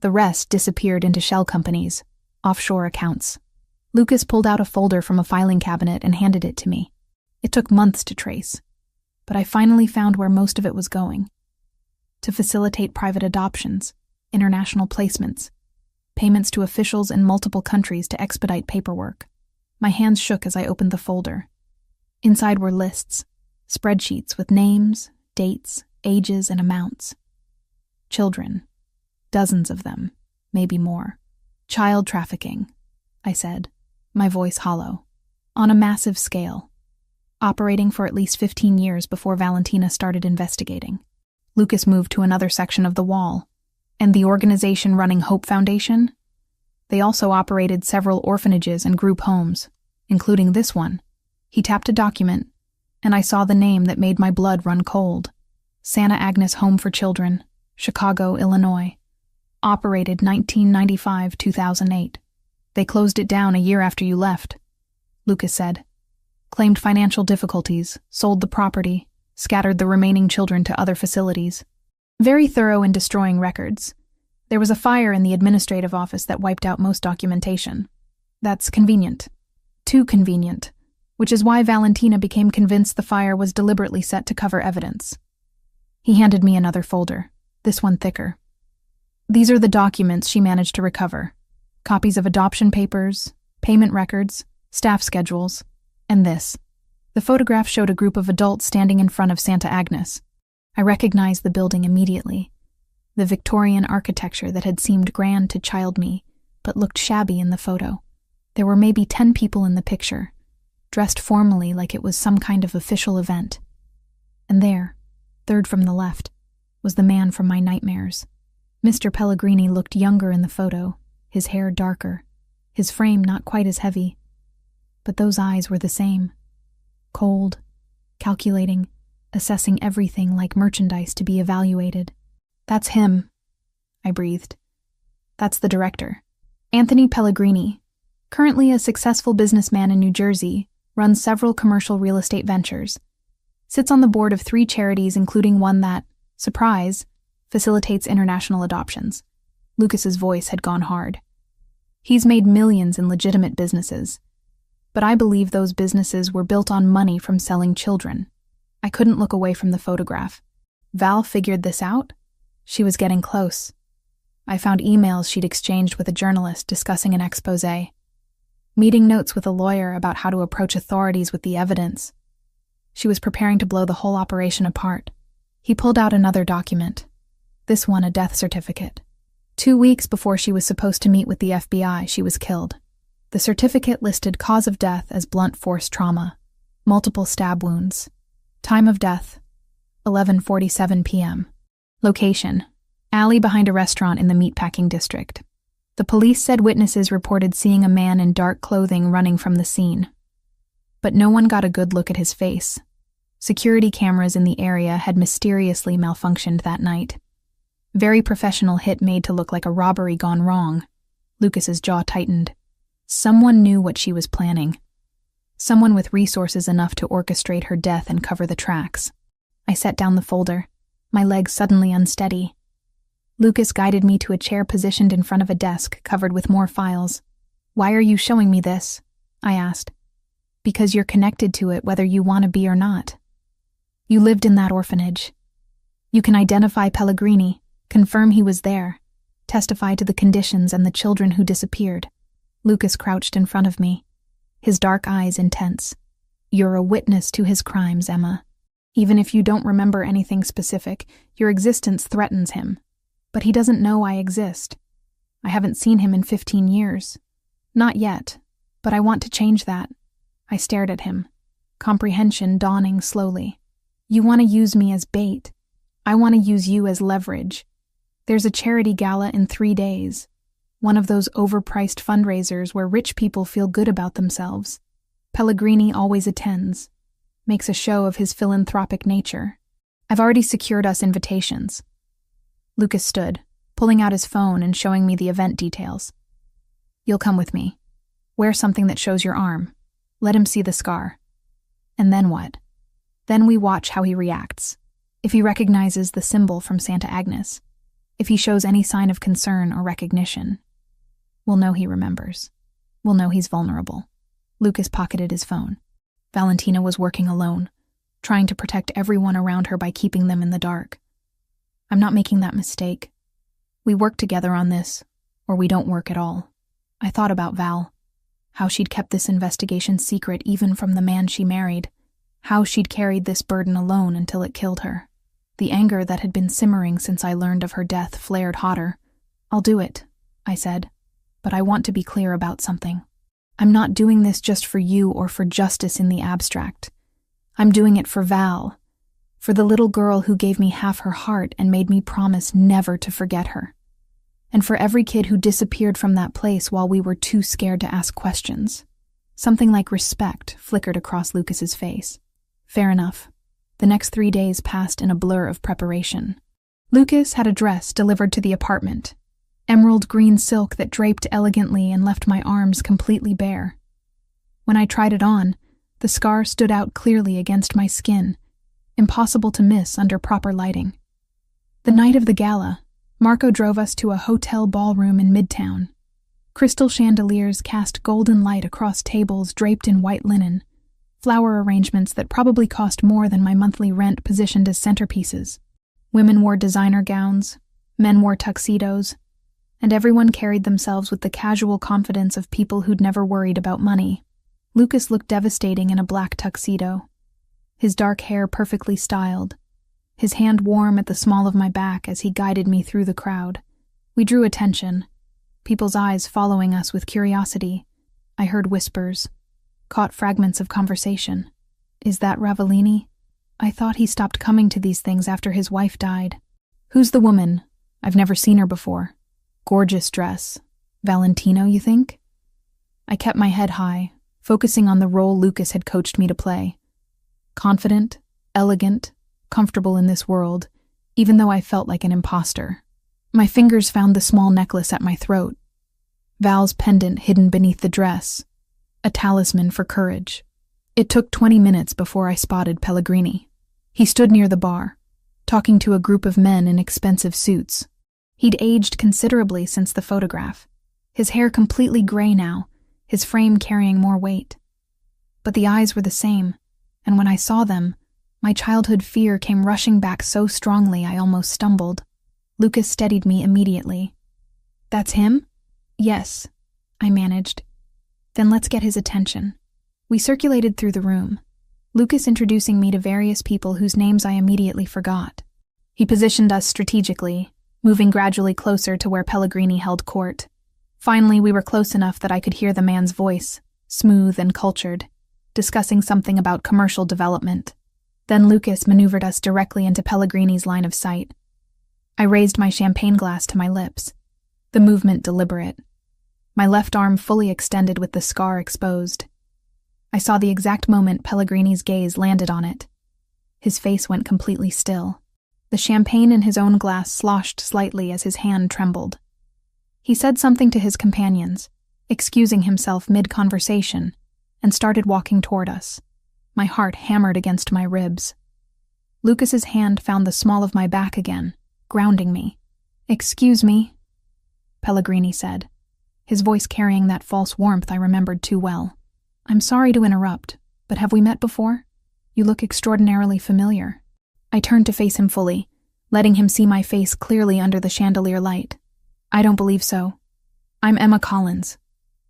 The rest disappeared into shell companies, offshore accounts. Lucas pulled out a folder from a filing cabinet and handed it to me. It took months to trace, but I finally found where most of it was going. To facilitate private adoptions, international placements, payments to officials in multiple countries to expedite paperwork. My hands shook as I opened the folder. Inside were lists, spreadsheets with names, dates, ages, and amounts. Children. Dozens of them, maybe more. "Child trafficking," I said, my voice hollow. "On a massive scale. Operating for at least 15 years before Valentina started investigating." Lucas moved to another section of the wall. "And the organization running Hope Foundation? They also operated several orphanages and group homes, including this one." He tapped a document, and I saw the name that made my blood run cold. Santa Agnes Home for Children, Chicago, Illinois. Operated 1995-2008. "They closed it down a year after you left," Lucas said. "Claimed financial difficulties, sold the property, scattered the remaining children to other facilities. Very thorough in destroying records. There was a fire in the administrative office that wiped out most documentation. That's convenient. Too convenient, which is why Valentina became convinced the fire was deliberately set to cover evidence. He handed me another folder, this one thicker. These are the documents she managed to recover. Copies of adoption papers, payment records, staff schedules, and this. The photograph showed a group of adults standing in front of Santa Agnes. I recognized the building immediately. The Victorian architecture that had seemed grand to child me, but looked shabby in the photo. There were maybe 10 people in the picture, dressed formally like it was some kind of official event. And there, third from the left, was the man from my nightmares. Mr. Pellegrini looked younger in the photo, his hair darker, his frame not quite as heavy. But those eyes were the same. Cold, calculating, assessing everything like merchandise to be evaluated. That's him, I breathed. That's the director. Anthony Pellegrini, currently a successful businessman in New Jersey, runs several commercial real estate ventures. Sits on the board of 3 charities, including one that, surprise, facilitates international adoptions. Lucas's voice had gone hard. He's made millions in legitimate businesses. But I believe those businesses were built on money from selling children. I couldn't look away from the photograph. Val figured this out? She was getting close. I found emails she'd exchanged with a journalist discussing an exposé. Meeting notes with a lawyer about how to approach authorities with the evidence. She was preparing to blow the whole operation apart. He pulled out another document. This one a death certificate. 2 weeks before she was supposed to meet with the FBI, she was killed. The certificate listed cause of death as blunt force trauma, multiple stab wounds. Time of death, 11:47 p.m. Location, alley behind a restaurant in the meatpacking district. The police said witnesses reported seeing a man in dark clothing running from the scene. But no one got a good look at his face. Security cameras in the area had mysteriously malfunctioned that night. Very professional hit made to look like a robbery gone wrong. Lucas's jaw tightened. Someone knew what she was planning. Someone with resources enough to orchestrate her death and cover the tracks. I set down the folder, my legs suddenly unsteady. Lucas guided me to a chair positioned in front of a desk covered with more files. "Why are you showing me this?" I asked. "Because you're connected to it whether you want to be or not. You lived in that orphanage. You can identify Pellegrini, confirm he was there, testify to the conditions and the children who disappeared." Lucas crouched in front of me, his dark eyes intense. "You're a witness to his crimes, Emma. Even if you don't remember anything specific, your existence threatens him. But he doesn't know I exist. I haven't seen him in 15 years. Not yet, but I want to change that." I stared at him, comprehension dawning slowly. "You want to use me as bait. I want to use you as leverage. There's a charity gala in 3 days. One of those overpriced fundraisers where rich people feel good about themselves. Pellegrini always attends, makes a show of his philanthropic nature. I've already secured us invitations." Lucas stood, pulling out his phone and showing me the event details. "You'll come with me. Wear something that shows your arm. Let him see the scar. And then what? Then we watch how he reacts. If he recognizes the symbol from Santa Agnes. If he shows any sign of concern or recognition. We'll know he remembers. We'll know he's vulnerable." Lucas pocketed his phone. Valentina was working alone, trying to protect everyone around her by keeping them in the dark. I'm not making that mistake. We work together on this, or we don't work at all. I thought about Val, how she'd kept this investigation secret even from the man she married, how she'd carried this burden alone until it killed her. The anger that had been simmering since I learned of her death flared hotter. "I'll do it," I said, "but I want to be clear about something. I'm not doing this just for you or for justice in the abstract. I'm doing it for Val, for the little girl who gave me half her heart and made me promise never to forget her. And for every kid who disappeared from that place while we were too scared to ask questions." Something like respect flickered across Lucas's face. Fair enough. The next 3 days passed in a blur of preparation. Lucas had a dress delivered to the apartment, emerald green silk that draped elegantly and left my arms completely bare. When I tried it on, the scar stood out clearly against my skin, impossible to miss under proper lighting. The night of the gala, Marco drove us to a hotel ballroom in Midtown. Crystal chandeliers cast golden light across tables draped in white linen, flower arrangements that probably cost more than my monthly rent positioned as centerpieces. Women wore designer gowns, men wore tuxedos, and everyone carried themselves with the casual confidence of people who'd never worried about money. Lucas looked devastating in a black tuxedo, his dark hair perfectly styled, his hand warm at the small of my back as he guided me through the crowd. We drew attention, people's eyes following us with curiosity. I heard whispers, caught fragments of conversation. Is that Ravellini? I thought he stopped coming to these things after his wife died. Who's the woman? I've never seen her before. Gorgeous dress. Valentino, you think? I kept my head high, focusing on the role Lucas had coached me to play. Confident, elegant, comfortable in this world, even though I felt like an imposter. My fingers found the small necklace at my throat. Val's pendant hidden beneath the dress. A talisman for courage. It took 20 minutes before I spotted Pellegrini. He stood near the bar, talking to a group of men in expensive suits. He'd aged considerably since the photograph, his hair completely gray now, his frame carrying more weight. But the eyes were the same, and when I saw them, my childhood fear came rushing back so strongly I almost stumbled. Lucas steadied me immediately. That's him? Yes, I managed. Then let's get his attention. We circulated through the room, Lucas introducing me to various people whose names I immediately forgot. He positioned us strategically, moving gradually closer to where Pellegrini held court. Finally, we were close enough that I could hear the man's voice, smooth and cultured, discussing something about commercial development. Then Lucas maneuvered us directly into Pellegrini's line of sight. I raised my champagne glass to my lips, the movement deliberate, my left arm fully extended with the scar exposed. I saw the exact moment Pellegrini's gaze landed on it. His face went completely still. The champagne in his own glass sloshed slightly as his hand trembled. He said something to his companions, excusing himself mid-conversation, and started walking toward us. My heart hammered against my ribs. Lucas's hand found the small of my back again, grounding me. "Excuse me," Pellegrini said, his voice carrying that false warmth I remembered too well. "I'm sorry to interrupt, but have we met before? You look extraordinarily familiar." I turned to face him fully, letting him see my face clearly under the chandelier light. "I don't believe so. I'm Emma Collins."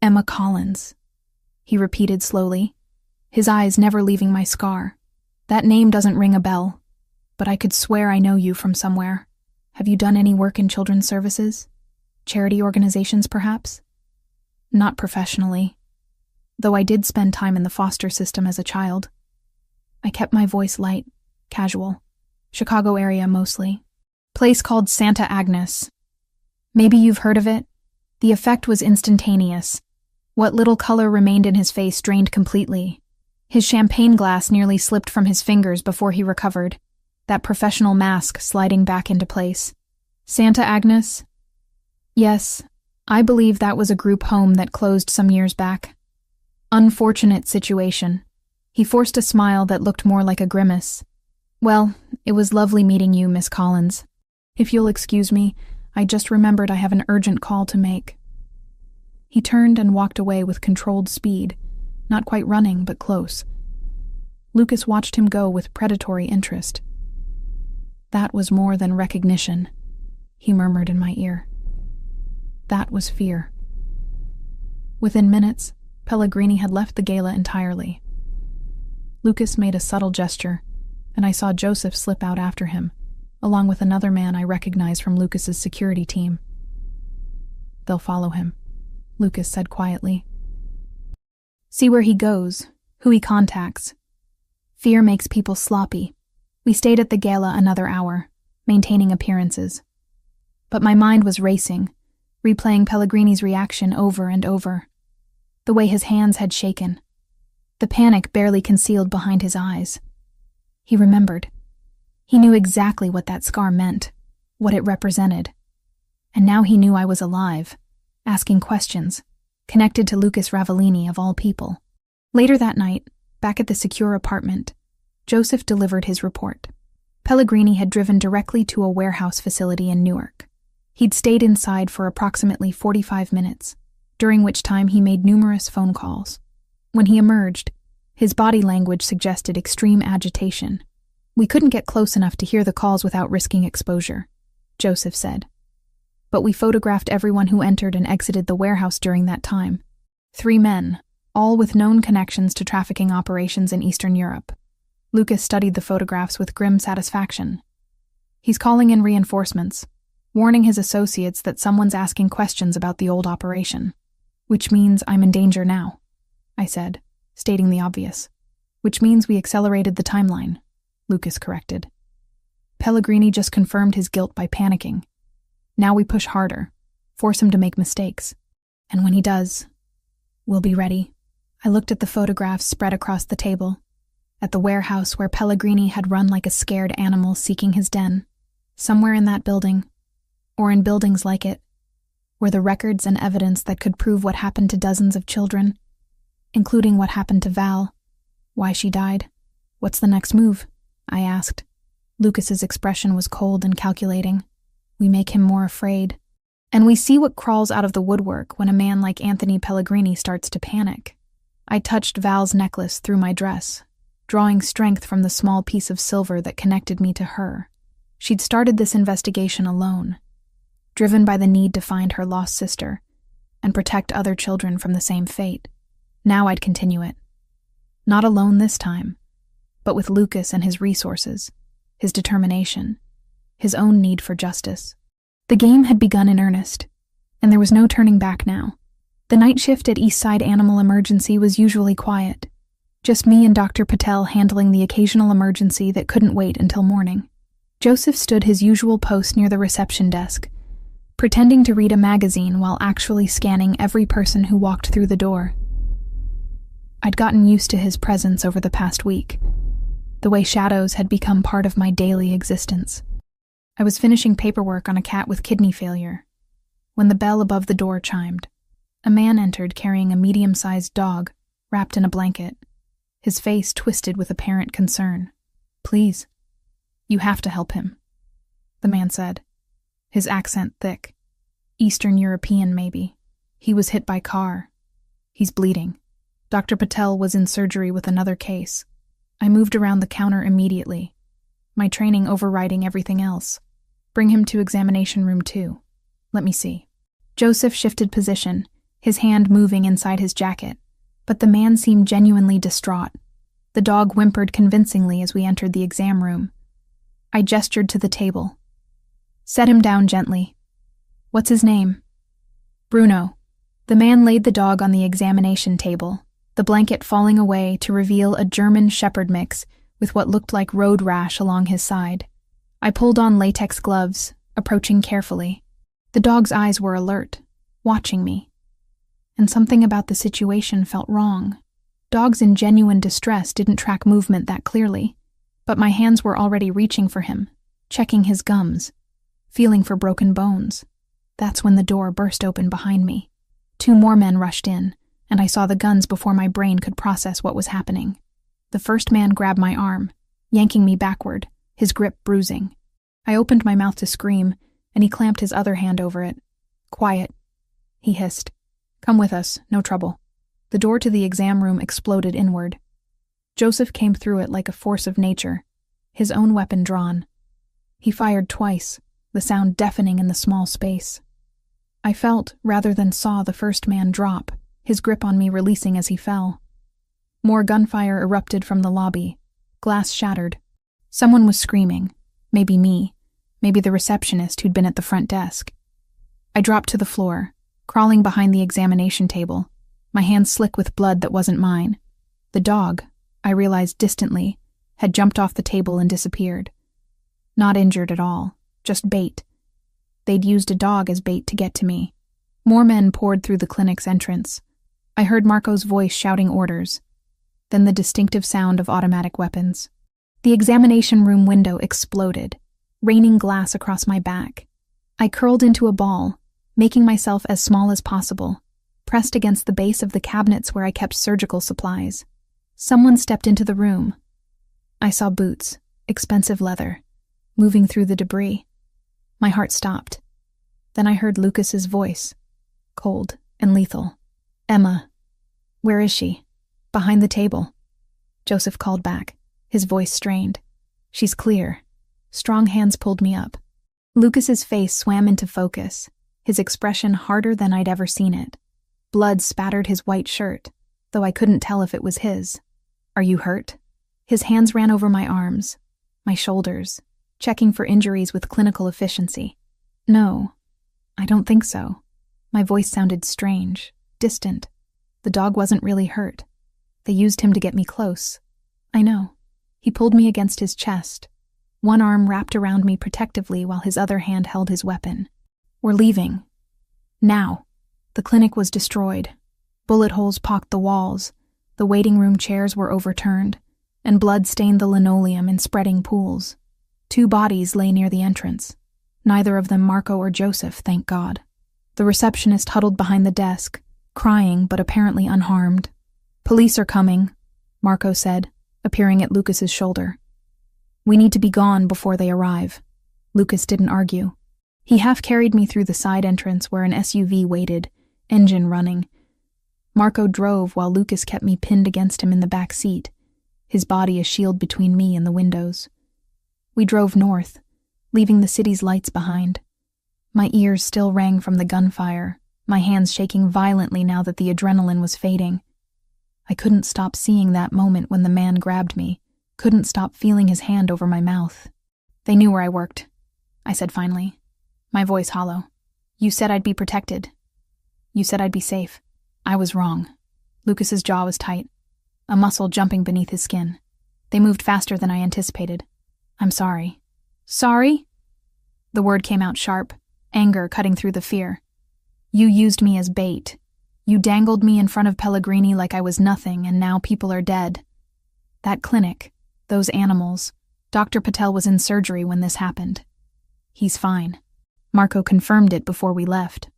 "Emma Collins," he repeated slowly, his eyes never leaving my scar. "That name doesn't ring a bell, but I could swear I know you from somewhere. Have you done any work in children's services? Charity organizations, perhaps?" "Not professionally, though I did spend time in the foster system as a child." I kept my voice light, casual. "Chicago area mostly. Place called Santa Agnes. Maybe you've heard of it?" The effect was instantaneous. What little color remained in his face drained completely. His champagne glass nearly slipped from his fingers before he recovered, that professional mask sliding back into place. "Santa Agnes?" "Yes, I believe that was a group home that closed some years back. Unfortunate situation." He forced a smile that looked more like a grimace. "Well, it was lovely meeting you, Miss Collins. If you'll excuse me, I just remembered I have an urgent call to make." He turned and walked away with controlled speed, not quite running, but close. Lucas watched him go with predatory interest. "That was more than recognition," he murmured in my ear. "That was fear." Within minutes, Pellegrini had left the gala entirely. Lucas made a subtle gesture, and I saw Joseph slip out after him, along with another man I recognized from Lucas's security team. "They'll follow him," Lucas said quietly. "See where he goes, who he contacts. Fear makes people sloppy." We stayed at the gala another hour, maintaining appearances. But my mind was racing, replaying Pellegrini's reaction over and over. The way his hands had shaken, the panic barely concealed behind his eyes. He remembered. He knew exactly what that scar meant, what it represented. And now he knew I was alive, asking questions, connected to Lucas Ravellini of all people. Later that night, back at the secure apartment, Joseph delivered his report. Pellegrini had driven directly to a warehouse facility in Newark. He'd stayed inside for approximately 45 minutes, during which time he made numerous phone calls. When he emerged, his body language suggested extreme agitation. "We couldn't get close enough to hear the calls without risking exposure," Joseph said. "But we photographed everyone who entered and exited the warehouse during that time. 3 men, all with known connections to trafficking operations in Eastern Europe." Lucas studied the photographs with grim satisfaction. "He's calling in reinforcements, warning his associates that someone's asking questions about the old operation." "Which means I'm in danger now," I said, stating the obvious. "Which means we accelerated the timeline," Lucas corrected. "Pellegrini just confirmed his guilt by panicking. Now we push harder, force him to make mistakes. And when he does, we'll be ready." I looked at the photographs spread across the table, at the warehouse where Pellegrini had run like a scared animal seeking his den. Somewhere in that building, or in buildings like it, were the records and evidence that could prove what happened to dozens of children, including what happened to Val, why she died. "What's the next move?" I asked. Lucas's expression was cold and calculating. "We make him more afraid. And we see what crawls out of the woodwork when a man like Anthony Pellegrini starts to panic." I touched Val's necklace through my dress, drawing strength from the small piece of silver that connected me to her. She'd started this investigation alone, driven by the need to find her lost sister and protect other children from the same fate. Now I'd continue it. Not alone this time, but with Lucas and his resources, his determination, his own need for justice. The game had begun in earnest, and there was no turning back now. The night shift at Eastside Animal Emergency was usually quiet, just me and Dr. Patel handling the occasional emergency that couldn't wait until morning. Joseph stood his usual post near the reception desk, pretending to read a magazine while actually scanning every person who walked through the door. I'd gotten used to his presence over the past week, the way shadows had become part of my daily existence. I was finishing paperwork on a cat with kidney failure when the bell above the door chimed. A man entered carrying a medium-sized dog wrapped in a blanket, his face twisted with apparent concern. "Please, you have to help him," the man said, his accent thick. "Eastern European, maybe. He was hit by car. He's bleeding." Dr. Patel was in surgery with another case. I moved around the counter immediately, my training overriding everything else. "Bring him to examination room 2. Let me see." Joseph shifted position, his hand moving inside his jacket, but the man seemed genuinely distraught. The dog whimpered convincingly as we entered the exam room. I gestured to the table. "Set him down gently." "What's his name?" "Bruno." The man laid the dog on the examination table, the blanket falling away to reveal a German shepherd mix with what looked like road rash along his side. I pulled on latex gloves, approaching carefully. The dog's eyes were alert, watching me. And something about the situation felt wrong. Dogs in genuine distress didn't track movement that clearly, but my hands were already reaching for him, checking his gums, feeling for broken bones. That's when the door burst open behind me. 2 more men rushed in, and I saw the guns before my brain could process what was happening. The first man grabbed my arm, yanking me backward, his grip bruising. I opened my mouth to scream, and he clamped his other hand over it. "Quiet," he hissed. "Come with us, no trouble." The door to the exam room exploded inward. Joseph came through it like a force of nature, his own weapon drawn. He fired twice, the sound deafening in the small space. I felt, rather than saw, the first man drop, his grip on me releasing as he fell. More gunfire erupted from the lobby. Glass shattered. Someone was screaming. Maybe me. Maybe the receptionist who'd been at the front desk. I dropped to the floor, crawling behind the examination table, my hands slick with blood that wasn't mine. The dog, I realized distantly, had jumped off the table and disappeared. Not injured at all, just bait. They'd used a dog as bait to get to me. More men poured through the clinic's entrance. I heard Marco's voice shouting orders, then the distinctive sound of automatic weapons. The examination room window exploded, raining glass across my back. I curled into a ball, making myself as small as possible, pressed against the base of the cabinets where I kept surgical supplies. Someone stepped into the room. I saw boots, expensive leather, moving through the debris. My heart stopped. Then I heard Lucas's voice, cold, and lethal. Emma. Where is she? Behind the table. Joseph called back, his voice strained. She's clear. Strong hands pulled me up. Lucas's face swam into focus, his expression harder than I'd ever seen it. Blood spattered his white shirt, though I couldn't tell if it was his. Are you hurt? His hands ran over my arms, my shoulders, checking for injuries with clinical efficiency. No, I don't think so. My voice sounded strange, distant. The dog wasn't really hurt. They used him to get me close. I know. He pulled me against his chest. One arm wrapped around me protectively while his other hand held his weapon. We're leaving. Now. The clinic was destroyed. Bullet holes pocked the walls. The waiting room chairs were overturned, and blood stained the linoleum in spreading pools. 2 bodies lay near the entrance. Neither of them Marco or Joseph, thank God. The receptionist huddled behind the desk, crying but apparently unharmed. Police are coming, Marco said, appearing at Lucas's shoulder. We need to be gone before they arrive. Lucas didn't argue. He half carried me through the side entrance where an SUV waited, engine running. Marco drove while Lucas kept me pinned against him in the back seat, his body a shield between me and the windows. We drove north, leaving the city's lights behind. My ears still rang from the gunfire, my hands shaking violently now that the adrenaline was fading. I couldn't stop seeing that moment when the man grabbed me, couldn't stop feeling his hand over my mouth. They knew where I worked, I said finally, my voice hollow. You said I'd be protected. You said I'd be safe. I was wrong. Lucas's jaw was tight, a muscle jumping beneath his skin. They moved faster than I anticipated. I'm sorry. Sorry? The word came out sharp, anger cutting through the fear. You used me as bait. You dangled me in front of Pellegrini like I was nothing, and now people are dead. That clinic, those animals, Dr. Patel was in surgery when this happened. He's fine. Marco confirmed it before we left.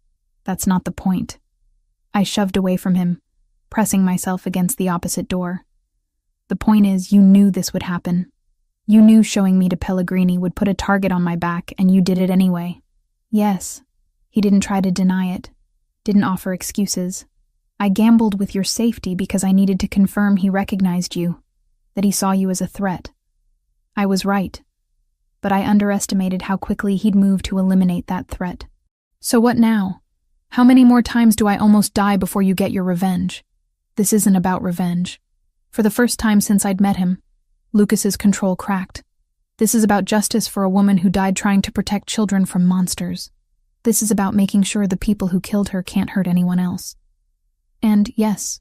That's not the point. I shoved away from him, pressing myself against the opposite door. The point is, you knew this would happen. You knew showing me to Pellegrini would put a target on my back, and you did it anyway. Yes. He didn't try to deny it, didn't offer excuses. I gambled with your safety because I needed to confirm he recognized you, that he saw you as a threat. I was right, but I underestimated how quickly he'd move to eliminate that threat. So what now? How many more times do I almost die before you get your revenge? This isn't about revenge. For the first time since I'd met him, Lucas's control cracked. This is about justice for a woman who died trying to protect children from monsters. This is about making sure the people who killed her can't hurt anyone else. And yes,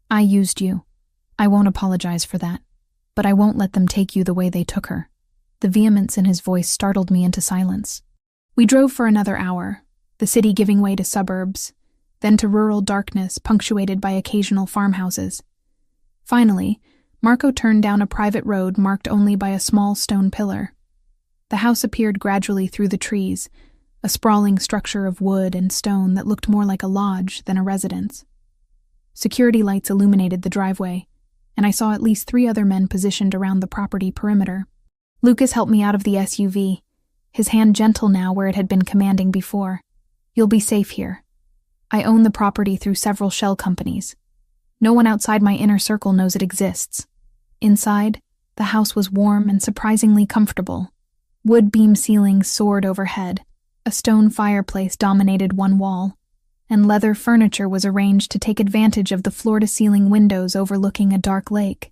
I used you. I won't apologize for that, but I won't let them take you the way they took her. The vehemence in his voice startled me into silence. We drove for another hour, the city giving way to suburbs, then to rural darkness punctuated by occasional farmhouses. Finally, Marco turned down a private road marked only by a small stone pillar. The house appeared gradually through the trees, a sprawling structure of wood and stone that looked more like a lodge than a residence. Security lights illuminated the driveway, and I saw at least 3 other men positioned around the property perimeter. Lucas helped me out of the SUV, his hand gentle now where it had been commanding before. You'll be safe here. I own the property through several shell companies. No one outside my inner circle knows it exists. Inside, the house was warm and surprisingly comfortable. Wood beam ceilings soared overhead, a stone fireplace dominated one wall, and leather furniture was arranged to take advantage of the floor-to-ceiling windows overlooking a dark lake.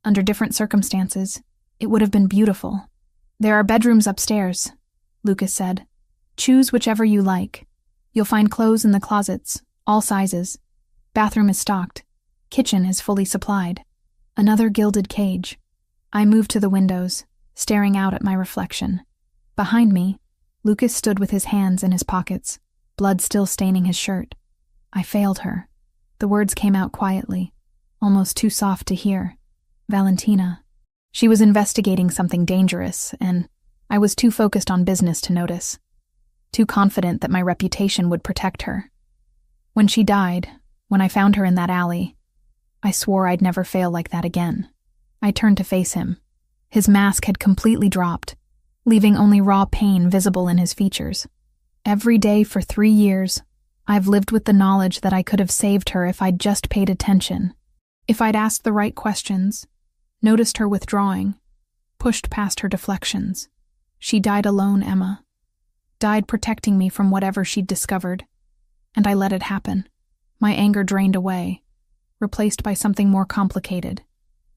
Under different circumstances, it would have been beautiful. There are bedrooms upstairs, Lucas said. Choose whichever you like. You'll find clothes in the closets, all sizes. Bathroom is stocked. Kitchen is fully supplied. Another gilded cage. I moved to the windows, staring out at my reflection. Behind me, Lucas stood with his hands in his pockets, blood still staining his shirt. I failed her. The words came out quietly, almost too soft to hear. Valentina. She was investigating something dangerous, and I was too focused on business to notice. Too confident that my reputation would protect her. When she died, when I found her in that alley, I swore I'd never fail like that again. I turned to face him. His mask had completely dropped, leaving only raw pain visible in his features. Every day for 3 years, I've lived with the knowledge that I could have saved her if I'd just paid attention. If I'd asked the right questions, noticed her withdrawing, pushed past her deflections. She died alone, Emma. Died protecting me from whatever she'd discovered. And I let it happen. My anger drained away, replaced by something more complicated.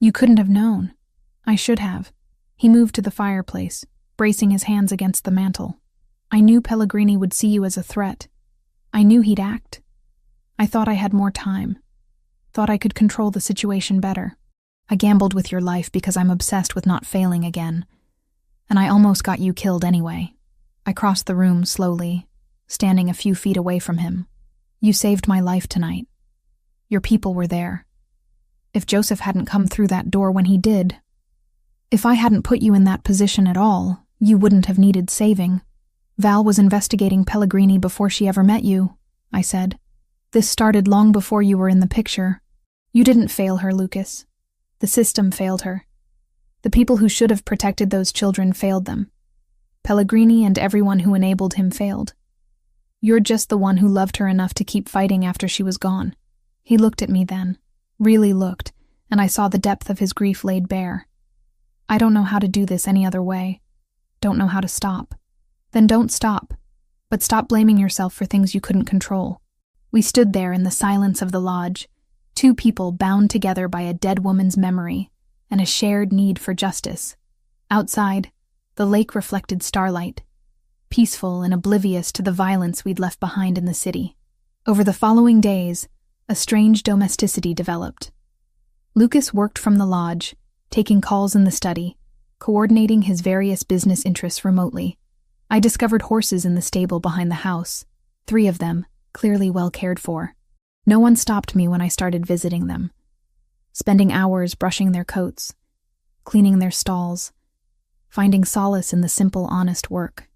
You couldn't have known. I should have. He moved to the fireplace, bracing his hands against the mantel. I knew Pellegrini would see you as a threat. I knew he'd act. I thought I had more time. Thought I could control the situation better. I gambled with your life because I'm obsessed with not failing again. And I almost got you killed anyway. I crossed the room slowly, standing a few feet away from him. You saved my life tonight. Your people were there. If Joseph hadn't come through that door when he did, if I hadn't put you in that position at all, you wouldn't have needed saving. Val was investigating Pellegrini before she ever met you, I said. This started long before you were in the picture. You didn't fail her, Lucas. The system failed her. The people who should have protected those children failed them. Pellegrini and everyone who enabled him failed. You're just the one who loved her enough to keep fighting after she was gone. He looked at me then, really looked, and I saw the depth of his grief laid bare. I don't know how to do this any other way. Don't know how to stop. Then don't stop. But stop blaming yourself for things you couldn't control. We stood there in the silence of the lodge, two people bound together by a dead woman's memory and a shared need for justice. Outside, the lake reflected starlight, peaceful and oblivious to the violence we'd left behind in the city. Over the following days, a strange domesticity developed. Lucas worked from the lodge, taking calls in the study, coordinating his various business interests remotely. I discovered horses in the stable behind the house, 3 of them, clearly well cared for. No one stopped me when I started visiting them, spending hours brushing their coats, cleaning their stalls, finding solace in the simple, honest work.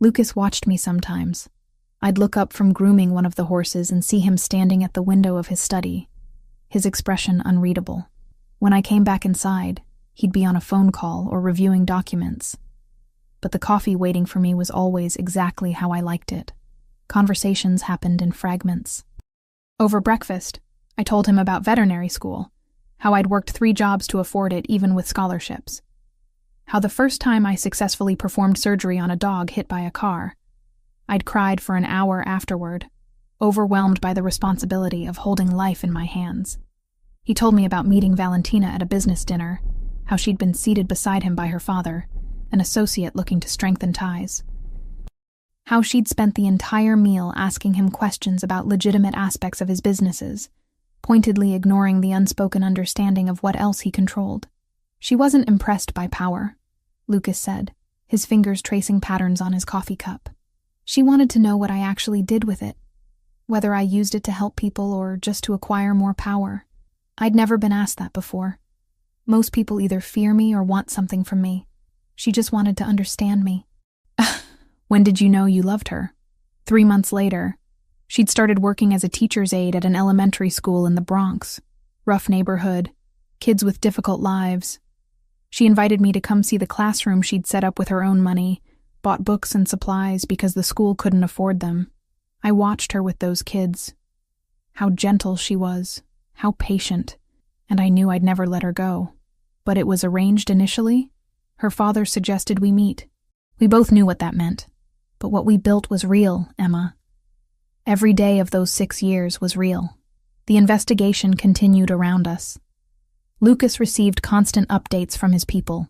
Lucas watched me sometimes. I'd look up from grooming one of the horses and see him standing at the window of his study, his expression unreadable. When I came back inside, he'd be on a phone call or reviewing documents. But the coffee waiting for me was always exactly how I liked it. Conversations happened in fragments. Over breakfast, I told him about veterinary school, how I'd worked 3 jobs to afford it even with scholarships. How the first time I successfully performed surgery on a dog hit by a car, I'd cried for an hour afterward, overwhelmed by the responsibility of holding life in my hands. He told me about meeting Valentina at a business dinner, how she'd been seated beside him by her father, an associate looking to strengthen ties. How she'd spent the entire meal asking him questions about legitimate aspects of his businesses, pointedly ignoring the unspoken understanding of what else he controlled. She wasn't impressed by power, Lucas said, his fingers tracing patterns on his coffee cup. She wanted to know what I actually did with it, whether I used it to help people or just to acquire more power. I'd never been asked that before. Most people either fear me or want something from me. She just wanted to understand me. When did you know you loved her? 3 months later. She'd started working as a teacher's aide at an elementary school in the Bronx. Rough neighborhood, kids with difficult lives. She invited me to come see the classroom she'd set up with her own money, bought books and supplies because the school couldn't afford them. I watched her with those kids. How gentle she was, how patient, and I knew I'd never let her go. But it was arranged initially. Her father suggested we meet. We both knew what that meant. But what we built was real, Emma. Every day of those 6 years was real. The investigation continued around us. Lucas received constant updates from his people.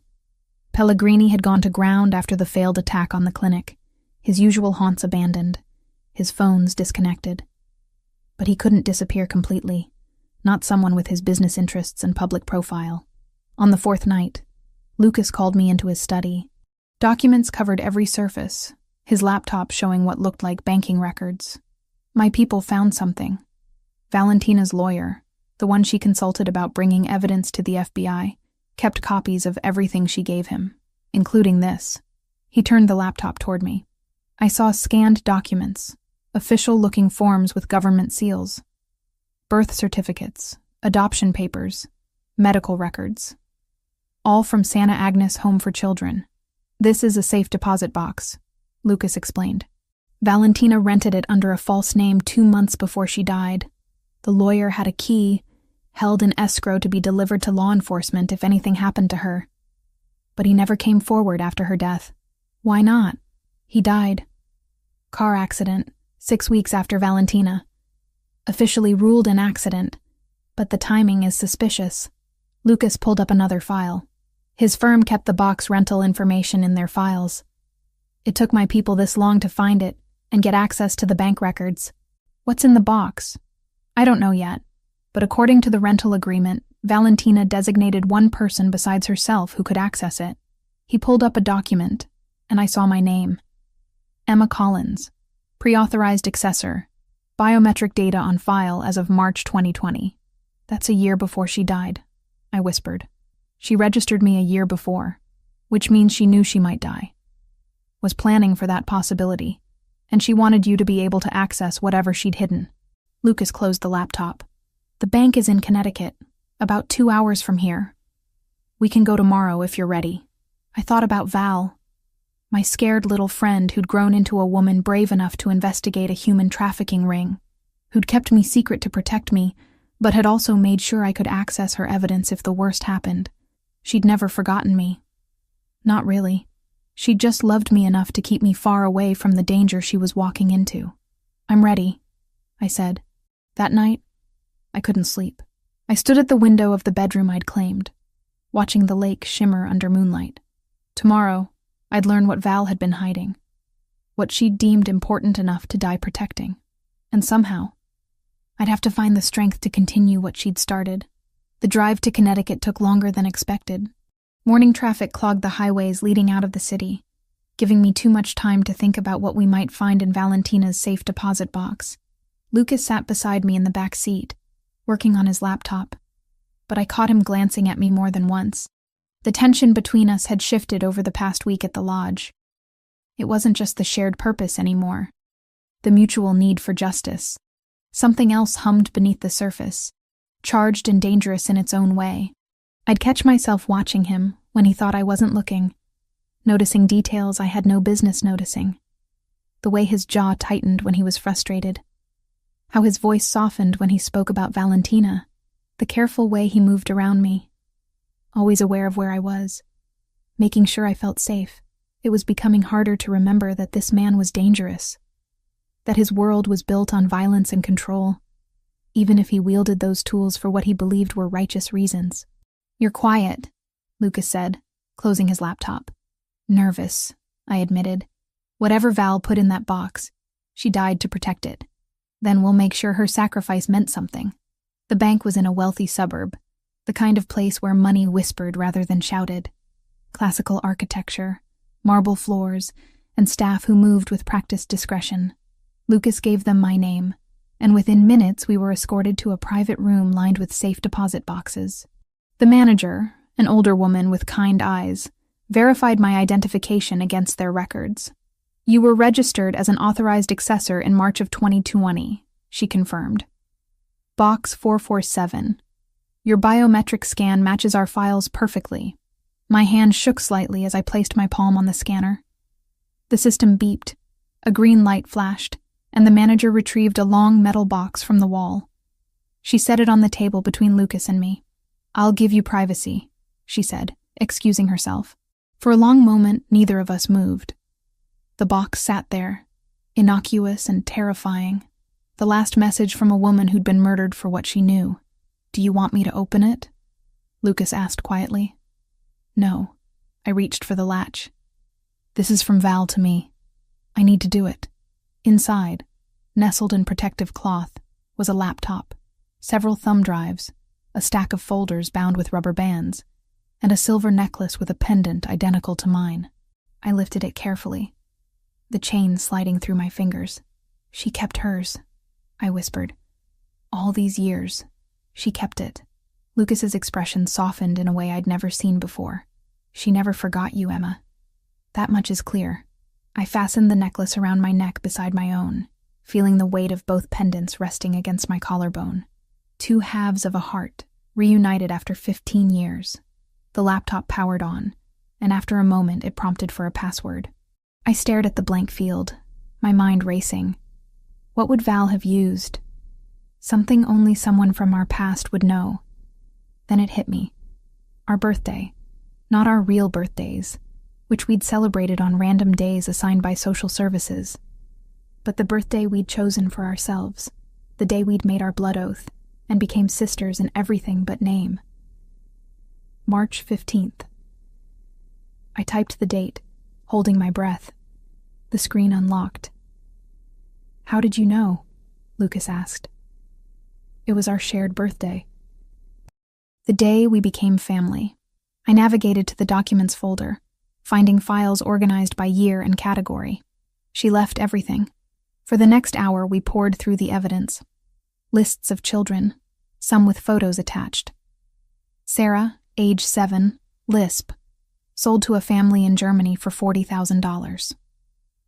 Pellegrini had gone to ground after the failed attack on the clinic, his usual haunts abandoned, his phones disconnected. But he couldn't disappear completely, not someone with his business interests and public profile. On the 4th night, Lucas called me into his study. Documents covered every surface, his laptop showing what looked like banking records. My people found something. Valentina's lawyer, the one she consulted about bringing evidence to the FBI, kept copies of everything she gave him, including this. He turned the laptop toward me. I saw scanned documents, official-looking forms with government seals, birth certificates, adoption papers, medical records, all from Santa Agnes Home for Children. This is a safe deposit box, Lucas explained. Valentina rented it under a false name 2 months before she died. The lawyer had a key, held in escrow to be delivered to law enforcement if anything happened to her. But he never came forward after her death. Why not? He died. Car accident, 6 weeks after Valentina. Officially ruled an accident, but the timing is suspicious. Lucas pulled up another file. His firm kept the box rental information in their files. It took my people this long to find it and get access to the bank records. What's in the box? I don't know yet, but according to the rental agreement, Valentina designated one person besides herself who could access it. He pulled up a document, and I saw my name. Emma Collins, pre-authorized accessor, biometric data on file as of March 2020. That's a year before she died, I whispered. She registered me a year before, which means she knew she might die. Was planning for that possibility, and she wanted you to be able to access whatever she'd hidden. Lucas closed the laptop. The bank is in Connecticut, about 2 hours from here. We can go tomorrow if you're ready. I thought about Val, my scared little friend who'd grown into a woman brave enough to investigate a human trafficking ring, who'd kept me secret to protect me, but had also made sure I could access her evidence if the worst happened. She'd never forgotten me. Not really. She'd just loved me enough to keep me far away from the danger she was walking into. I'm ready, I said. That night, I couldn't sleep. I stood at the window of the bedroom I'd claimed, watching the lake shimmer under moonlight. Tomorrow, I'd learn what Val had been hiding, what she'd deemed important enough to die protecting. And somehow, I'd have to find the strength to continue what she'd started. The drive to Connecticut took longer than expected. Morning traffic clogged the highways leading out of the city, giving me too much time to think about what we might find in Valentina's safe deposit box. Lucas sat beside me in the back seat, working on his laptop, but I caught him glancing at me more than once. The tension between us had shifted over the past week at the lodge. It wasn't just the shared purpose anymore, the mutual need for justice. Something else hummed beneath the surface, charged and dangerous in its own way. I'd catch myself watching him when he thought I wasn't looking, noticing details I had no business noticing. The way his jaw tightened when he was frustrated, how his voice softened when he spoke about Valentina, the careful way he moved around me, always aware of where I was, making sure I felt safe. It was becoming harder to remember that this man was dangerous, that his world was built on violence and control, even if he wielded those tools for what he believed were righteous reasons. You're quiet, Lucas said, closing his laptop. Nervous, I admitted. Whatever Val put in that box, she died to protect it. Then we'll make sure her sacrifice meant something. The bank was in a wealthy suburb, the kind of place where money whispered rather than shouted. Classical architecture, marble floors, and staff who moved with practiced discretion. Lucas gave them my name, and within minutes we were escorted to a private room lined with safe deposit boxes. The manager, an older woman with kind eyes, verified my identification against their records. You were registered as an authorized accessor in March of 2020, she confirmed. Box 447. Your biometric scan matches our files perfectly. My hand shook slightly as I placed my palm on the scanner. The system beeped, a green light flashed, and the manager retrieved a long metal box from the wall. She set it on the table between Lucas and me. I'll give you privacy, she said, excusing herself. For a long moment, neither of us moved. The box sat there, innocuous and terrifying. The last message from a woman who'd been murdered for what she knew. Do you want me to open it? Lucas asked quietly. No. I reached for the latch. This is from Val to me. I need to do it. Inside, nestled in protective cloth, was a laptop, several thumb drives, a stack of folders bound with rubber bands, and a silver necklace with a pendant identical to mine. I lifted it carefully, the chain sliding through my fingers. She kept hers, I whispered. All these years, she kept it. Lucas's expression softened in a way I'd never seen before. She never forgot you, Emma. That much is clear. I fastened the necklace around my neck beside my own, feeling the weight of both pendants resting against my collarbone. 2 halves of a heart, reunited after 15 years. The laptop powered on, and after a moment it prompted for a password. I stared at the blank field, my mind racing. What would Val have used? Something only someone from our past would know. Then it hit me. Our birthday. Not our real birthdays, which we'd celebrated on random days assigned by social services, but the birthday we'd chosen for ourselves, the day we'd made our blood oath and became sisters in everything but name. March 15th. I typed the date, holding my breath. The screen unlocked. "How did you know?" Lucas asked. It was our shared birthday. The day we became family. I navigated to the documents folder, finding files organized by year and category. She left everything. For the next hour, we poured through the evidence. Lists of children, some with photos attached. Sarah, age 7, lisp, sold to a family in Germany for $40,000.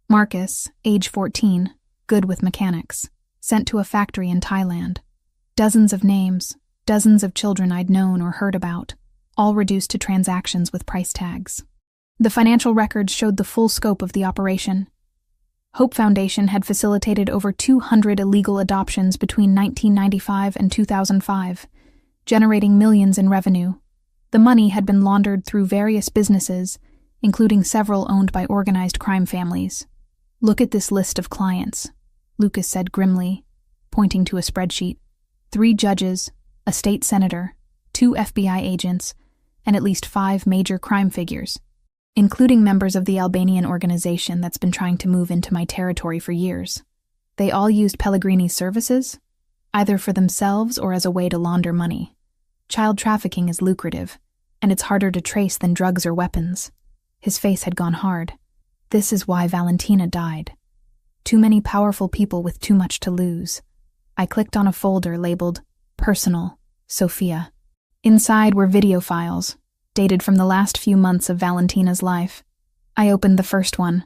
Marcus, age 14, good with mechanics, sent to a factory in Thailand. Dozens of names, dozens of children I'd known or heard about, all reduced to transactions with price tags. The financial records showed the full scope of the operation. Hope Foundation had facilitated over 200 illegal adoptions between 1995 and 2005, generating millions in revenue. The money had been laundered through various businesses, including several owned by organized crime families. "Look at this list of clients," Lucas said grimly, pointing to a spreadsheet. 3 judges, a state senator, 2 FBI agents, and at least 5 major crime figures, including members of the Albanian organization that's been trying to move into my territory for years. They all used Pellegrini's services, either for themselves or as a way to launder money. Child trafficking is lucrative, and it's harder to trace than drugs or weapons. His face had gone hard. This is why Valentina died. Too many powerful people with too much to lose. I clicked on a folder labeled Personal, Sophia. Inside were video files, dated from the last few months of Valentina's life. I opened the first one.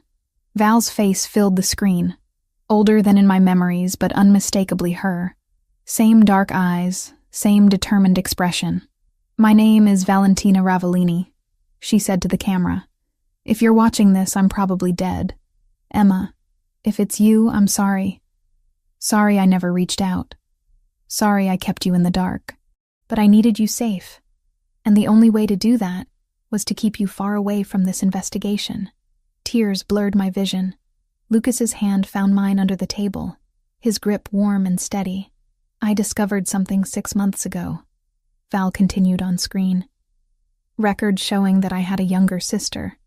Val's face filled the screen. Older than in my memories, but unmistakably her. Same dark eyes, same determined expression. "My name is Valentina Ravellini," she said to the camera. "If you're watching this, I'm probably dead. Emma, if it's you, I'm sorry. Sorry I never reached out. Sorry I kept you in the dark. But I needed you safe. And the only way to do that was to keep you far away from this investigation." Tears blurred my vision. Lucas's hand found mine under the table, his grip warm and steady. "I discovered something 6 months ago," Val continued on screen. "Records showing that I had a younger sister.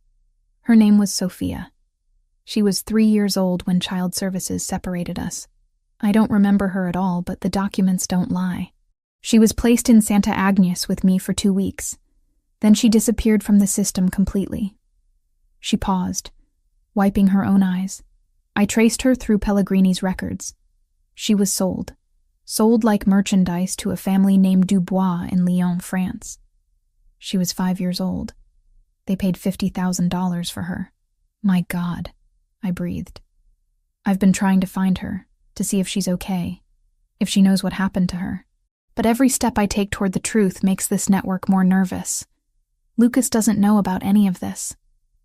Her name was Sophia. She was 3 years old when Child Services separated us. I don't remember her at all, but the documents don't lie. She was placed in Santa Agnes with me for 2 weeks. Then she disappeared from the system completely." She paused, wiping her own eyes. I traced her through Pellegrini's records. She was sold like merchandise to a family named Dubois in Lyon, France. She was 5 years old. They paid $50,000 for her. My God, I breathed. I've been trying to find her, to see if she's okay, if she knows what happened to her. But every step I take toward the truth makes this network more nervous. Lucas doesn't know about any of this.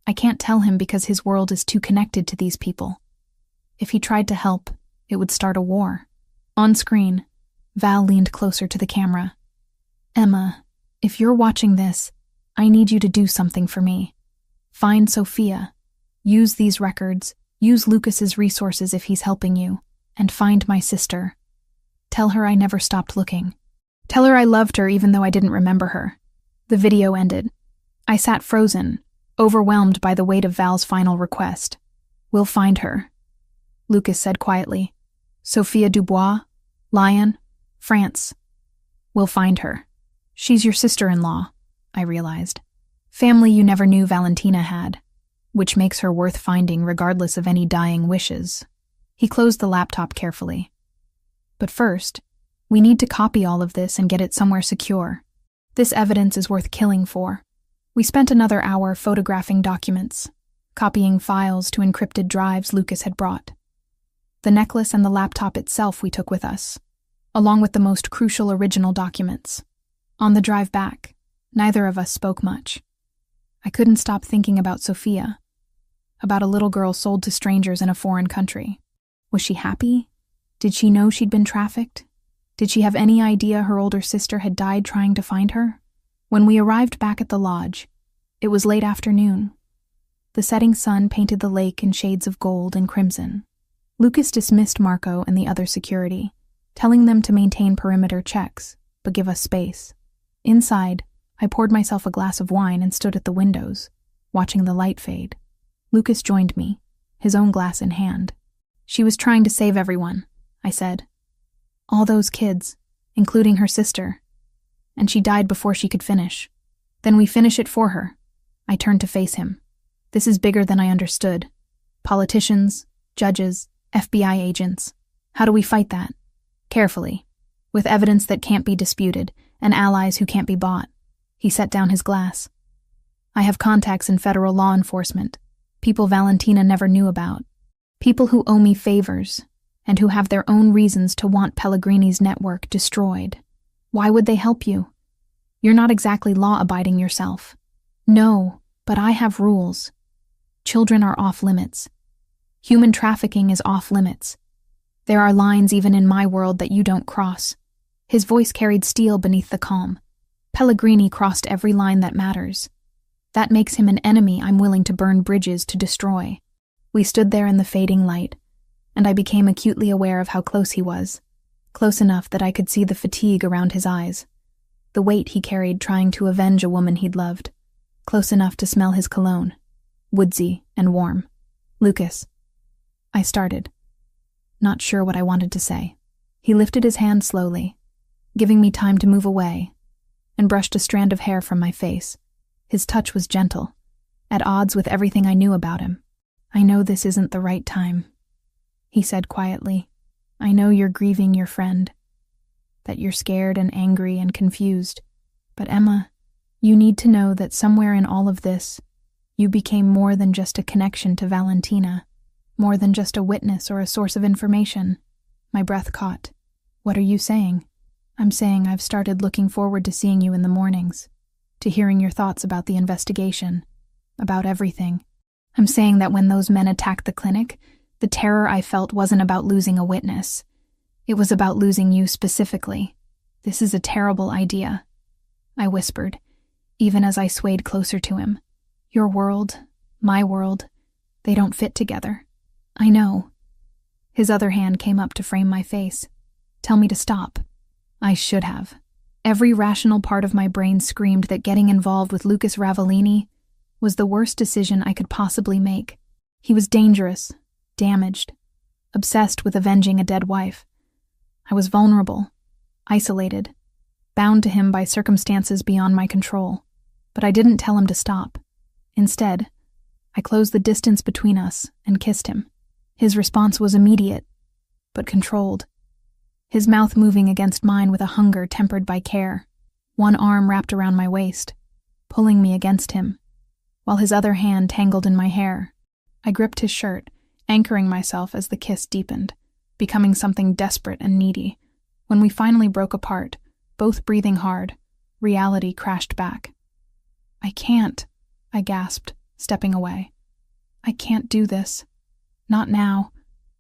I can't tell him because his world is too connected to these people. If he tried to help, it would start a war. On screen, Val leaned closer to the camera. "Emma, if you're watching this, I need you to do something for me. Find Sophia. Use these records. Use Lucas's resources if he's helping you. And find my sister. Tell her I never stopped looking. Tell her I loved her even though I didn't remember her." The video ended. I sat frozen, overwhelmed by the weight of Val's final request. "We'll find her," Lucas said quietly. "Sophia Dubois, Lyon, France. We'll find her. She's your sister-in-law," I realized. Family you never knew Valentina had, which makes her worth finding regardless of any dying wishes. He closed the laptop carefully. "But first, we need to copy all of this and get it somewhere secure. This evidence is worth killing for." We spent another hour photographing documents, copying files to encrypted drives Lucas had brought. The necklace and the laptop itself we took with us, along with the most crucial original documents. On the drive back, neither of us spoke much. I couldn't stop thinking about Sophia. about a little girl sold to strangers in a foreign country. Was she happy? Did she know she'd been trafficked? Did she have any idea her older sister had died trying to find her? When we arrived back at the lodge, it was late afternoon. The setting sun painted the lake in shades of gold and crimson. Lucas dismissed Marco and the other security, telling them to maintain perimeter checks, but give us space. Inside, I poured myself a glass of wine and stood at the windows, watching the light fade. Lucas joined me, his own glass in hand. "She was trying to save everyone," I said. "All those kids, including her sister. And she died before she could finish. Then we finish it for her." I turned to face him. "This is bigger than I understood. Politicians, judges, FBI agents. How do we fight that? Carefully, with evidence that can't be disputed and allies who can't be bought." He set down his glass. "I have contacts in federal law enforcement, people Valentina never knew about, people who owe me favors, and who have their own reasons to want Pellegrini's network destroyed. Why would they help you? You're not exactly law-abiding yourself." "No, but I have rules. Children are off-limits. Human trafficking is off-limits. There are lines even in my world that you don't cross." His voice carried steel beneath the calm. "Pellegrini crossed every line that matters. That makes him an enemy I'm willing to burn bridges to destroy." We stood there in the fading light, and I became acutely aware of how close he was. Close enough that I could see the fatigue around his eyes, the weight he carried trying to avenge a woman he'd loved. Close enough to smell his cologne, woodsy and warm. "Lucas," I started, not sure what I wanted to say. He lifted his hand slowly, giving me time to move away, and brushed a strand of hair from my face. His touch was gentle, at odds with everything I knew about him. "I know this isn't the right time," he said quietly. "I know you're grieving your friend, that you're scared and angry and confused. But Emma, you need to know that somewhere in all of this, you became more than just a connection to Valentina, more than just a witness or a source of information." My breath caught. "What are you saying?" "I'm saying I've started looking forward to seeing you in the mornings, to hearing your thoughts about the investigation, about everything. I'm saying that when those men attacked the clinic, the terror I felt wasn't about losing a witness. It was about losing you specifically. This is a terrible idea," I whispered, even as I swayed closer to him. "Your world, my world, they don't fit together." "I know." His other hand came up to frame my face. "Tell me to stop." I should have. Every rational part of my brain screamed that getting involved with Lucas Ravellini was the worst decision I could possibly make. He was dangerous, damaged, obsessed with avenging a dead wife. I was vulnerable, isolated, bound to him by circumstances beyond my control. But I didn't tell him to stop. Instead, I closed the distance between us and kissed him. His response was immediate, but controlled. His mouth moving against mine with a hunger tempered by care, one arm wrapped around my waist, pulling me against him, while his other hand tangled in my hair. I gripped his shirt, anchoring myself as the kiss deepened, becoming something desperate and needy. When we finally broke apart, both breathing hard, reality crashed back. "I can't," I gasped, stepping away. "I can't do this. Not now,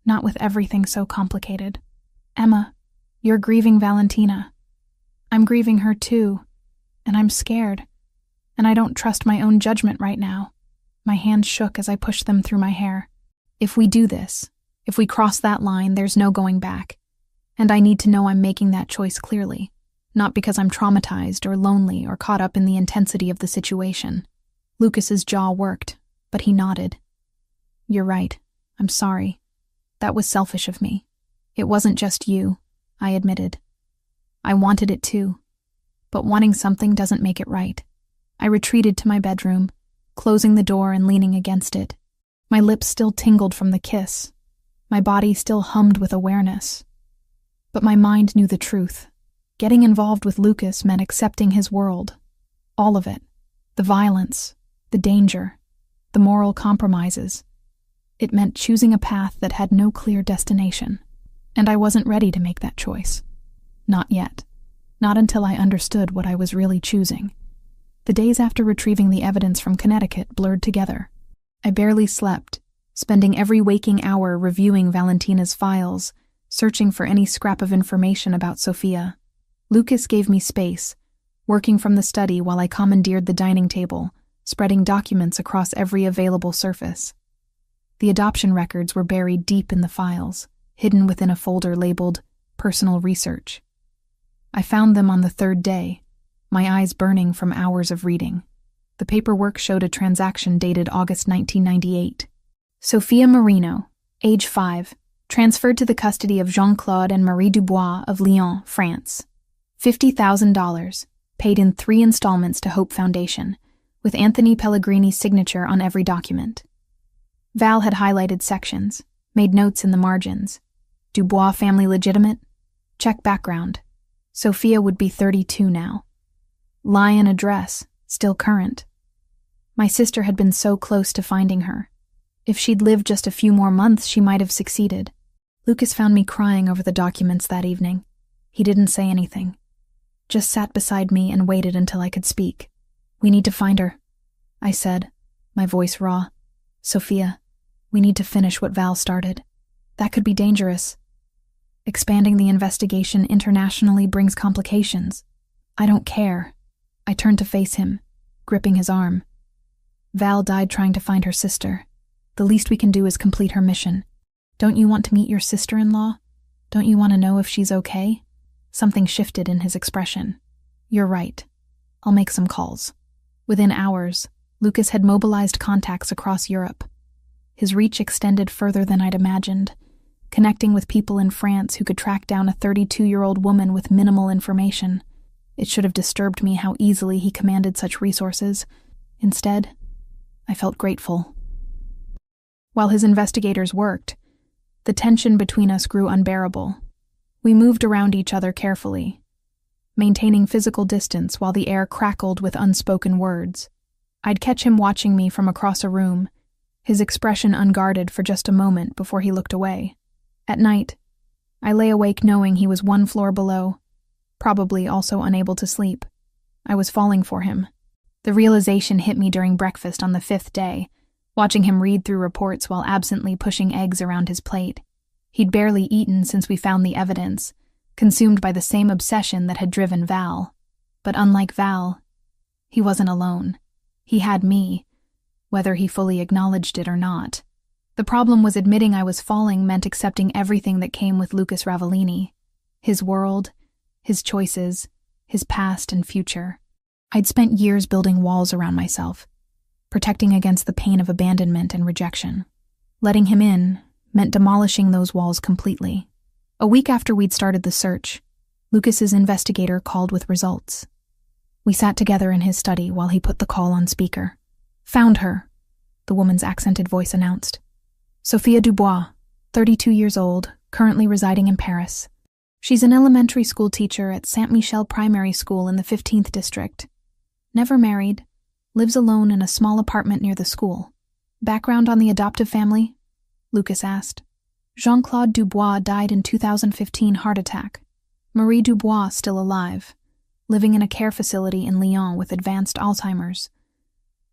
not with everything so complicated. Emma, you're grieving Valentina. I'm grieving her too, and I'm scared, and I don't trust my own judgment right now." My hands shook as I pushed them through my hair. "If we do this, if we cross that line, there's no going back. And I need to know I'm making that choice clearly, not because I'm traumatized or lonely or caught up in the intensity of the situation." Lucas's jaw worked, but he nodded. "You're right. I'm sorry. That was selfish of me. It wasn't just you," I admitted. "I wanted it too. But wanting something doesn't make it right." I retreated to my bedroom, closing the door and leaning against it. My lips still tingled from the kiss. My body still hummed with awareness. But my mind knew the truth. Getting involved with Lucas meant accepting his world. All of it. The violence, the danger, the moral compromises. It meant choosing a path that had no clear destination. And I wasn't ready to make that choice. Not yet. Not until I understood what I was really choosing. The days after retrieving the evidence from Connecticut blurred together. I barely slept, spending every waking hour reviewing Valentina's files, searching for any scrap of information about Sophia. Lucas gave me space, working from the study while I commandeered the dining table, spreading documents across every available surface. The adoption records were buried deep in the files, hidden within a folder labeled Personal Research. I found them on the third day, my eyes burning from hours of reading. The paperwork showed a transaction dated August 1998. Sophia Marino, age 5, transferred to the custody of Jean-Claude and Marie Dubois of Lyon, France. $50,000, paid in 3 installments to Hope Foundation, with Anthony Pellegrini's signature on every document. Val had highlighted sections, made notes in the margins. Dubois family legitimate? Check background. Sophia would be 32 now. Lion address, still current. My sister had been so close to finding her. If she'd lived just a few more months, she might have succeeded. Lucas found me crying over the documents that evening. He didn't say anything. Just sat beside me and waited until I could speak. "We need to find her," I said, my voice raw. "Sophia, we need to finish what Val started. That could be dangerous. Expanding the investigation internationally brings complications. I don't care." I turned to face him, gripping his arm. "Val died trying to find her sister. The least we can do is complete her mission. Don't you want to meet your sister-in-law? Don't you want to know if she's okay?" Something shifted in his expression. "You're right. I'll make some calls." Within hours, Lucas had mobilized contacts across Europe. His reach extended further than I'd imagined, connecting with people in France who could track down a 32-year-old woman with minimal information. It should have disturbed me how easily he commanded such resources. Instead, I felt grateful. While his investigators worked, the tension between us grew unbearable. We moved around each other carefully, maintaining physical distance while the air crackled with unspoken words. I'd catch him watching me from across a room, his expression unguarded for just a moment before he looked away. At night, I lay awake knowing he was one floor below, probably also unable to sleep. I was falling for him. The realization hit me during breakfast on the 5th day, watching him read through reports while absently pushing eggs around his plate. He'd barely eaten since we found the evidence, consumed by the same obsession that had driven Val. But unlike Val, he wasn't alone. He had me, whether he fully acknowledged it or not. The problem was admitting I was falling meant accepting everything that came with Lucas Ravellini. His world, his choices, his past and future. I'd spent years building walls around myself, protecting against the pain of abandonment and rejection. Letting him in meant demolishing those walls completely. A week after we'd started the search, Lucas's investigator called with results. We sat together in his study while he put the call on speaker. "Found her," the woman's accented voice announced. "Sophia Dubois, 32 years old, currently residing in Paris. She's an elementary school teacher at Saint-Michel Primary School in the 15th District. Never married, lives alone in a small apartment near the school. Background on the adoptive family?" Lucas asked. "Jean-Claude Dubois died in 2015 heart attack. Marie Dubois still alive, living in a care facility in Lyon with advanced Alzheimer's.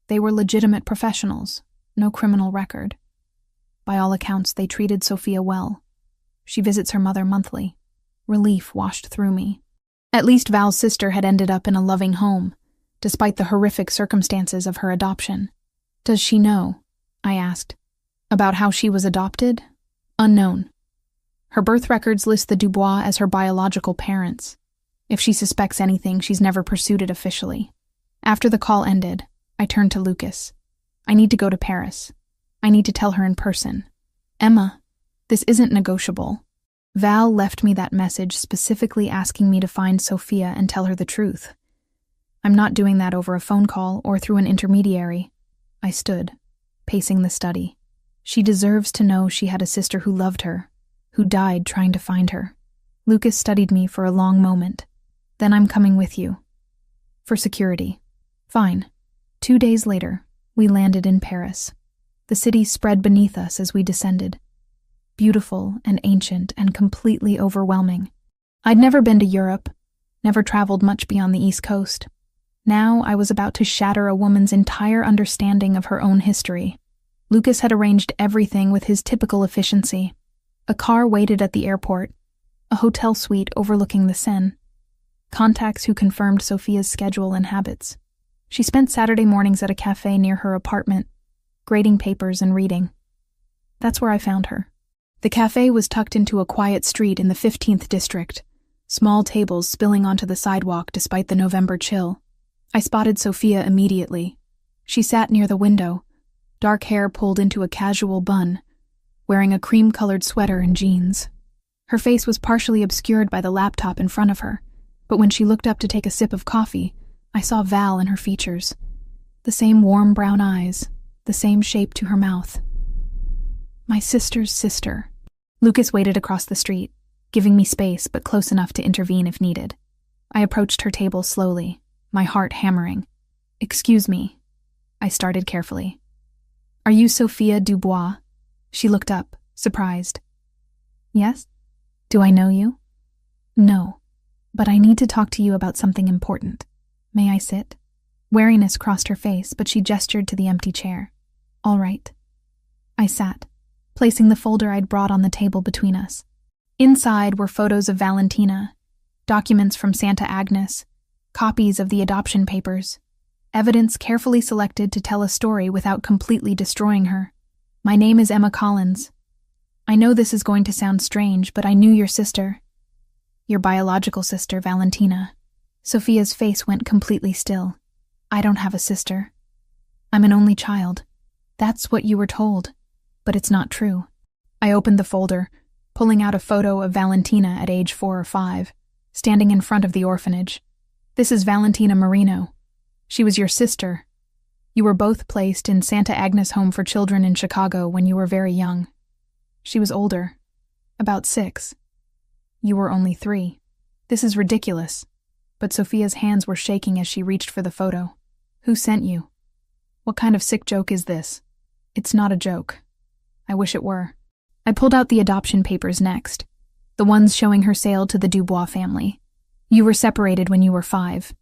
They were legitimate professionals, no criminal record. By all accounts, they treated Sophia well. She visits her mother monthly." Relief washed through me. At least Val's sister had ended up in a loving home, despite the horrific circumstances of her adoption. "Does she know?" I asked. "About how she was adopted?" "Unknown. Her birth records list the Dubois as her biological parents. If she suspects anything, she's never pursued it officially." After the call ended, I turned to Lucas. "I need to go to Paris. I need to tell her in person. Emma, this isn't negotiable. Val left me that message specifically asking me to find Sophia and tell her the truth. I'm not doing that over a phone call or through an intermediary." I stood, pacing the study. "She deserves to know she had a sister who loved her, who died trying to find her." Lucas studied me for a long moment. "Then I'm coming with you. For security." "Fine." 2 days later, we landed in Paris. The city spread beneath us as we descended. Beautiful and ancient and completely overwhelming. I'd never been to Europe, never traveled much beyond the East Coast. Now I was about to shatter a woman's entire understanding of her own history. Lucas had arranged everything with his typical efficiency. A car waited at the airport, a hotel suite overlooking the Seine, contacts who confirmed Sophia's schedule and habits. She spent Saturday mornings at a cafe near her apartment, grading papers and reading. That's where I found her. The cafe was tucked into a quiet street in the 15th district, small tables spilling onto the sidewalk despite the November chill. I spotted Sophia immediately. She sat near the window, dark hair pulled into a casual bun, wearing a cream-colored sweater and jeans. Her face was partially obscured by the laptop in front of her, but when she looked up to take a sip of coffee, I saw Val in her features. The same warm brown eyes, the same shape to her mouth. My sister's sister. Lucas waited across the street, giving me space but close enough to intervene if needed. I approached her table slowly, my heart hammering. "Excuse me," I started carefully. "Are you Sophia Dubois?" She looked up, surprised. "Yes? Do I know you?" "No, but I need to talk to you about something important. May I sit?" Wariness crossed her face, but she gestured to the empty chair. "All right." I sat, placing the folder I'd brought on the table between us. Inside were photos of Valentina, documents from Santa Agnes, copies of the adoption papers, evidence carefully selected to tell a story without completely destroying her. "My name is Emma Collins. I know this is going to sound strange, but I knew your sister. Your biological sister, Valentina." Sophia's face went completely still. "I don't have a sister. I'm an only child. That's what you were told, but it's not true." I opened the folder, pulling out a photo of Valentina at age 4 or 5, standing in front of the orphanage. "This is Valentina Marino. She was your sister. You were both placed in Santa Agnes Home for Children in Chicago when you were very young. She was older, about 6. You were only 3. This is ridiculous." But Sophia's hands were shaking as she reached for the photo. "Who sent you? What kind of sick joke is this?" "It's not a joke. I wish it were." I pulled out the adoption papers next, the ones showing her sale to the Dubois family. "You were separated when you were 5.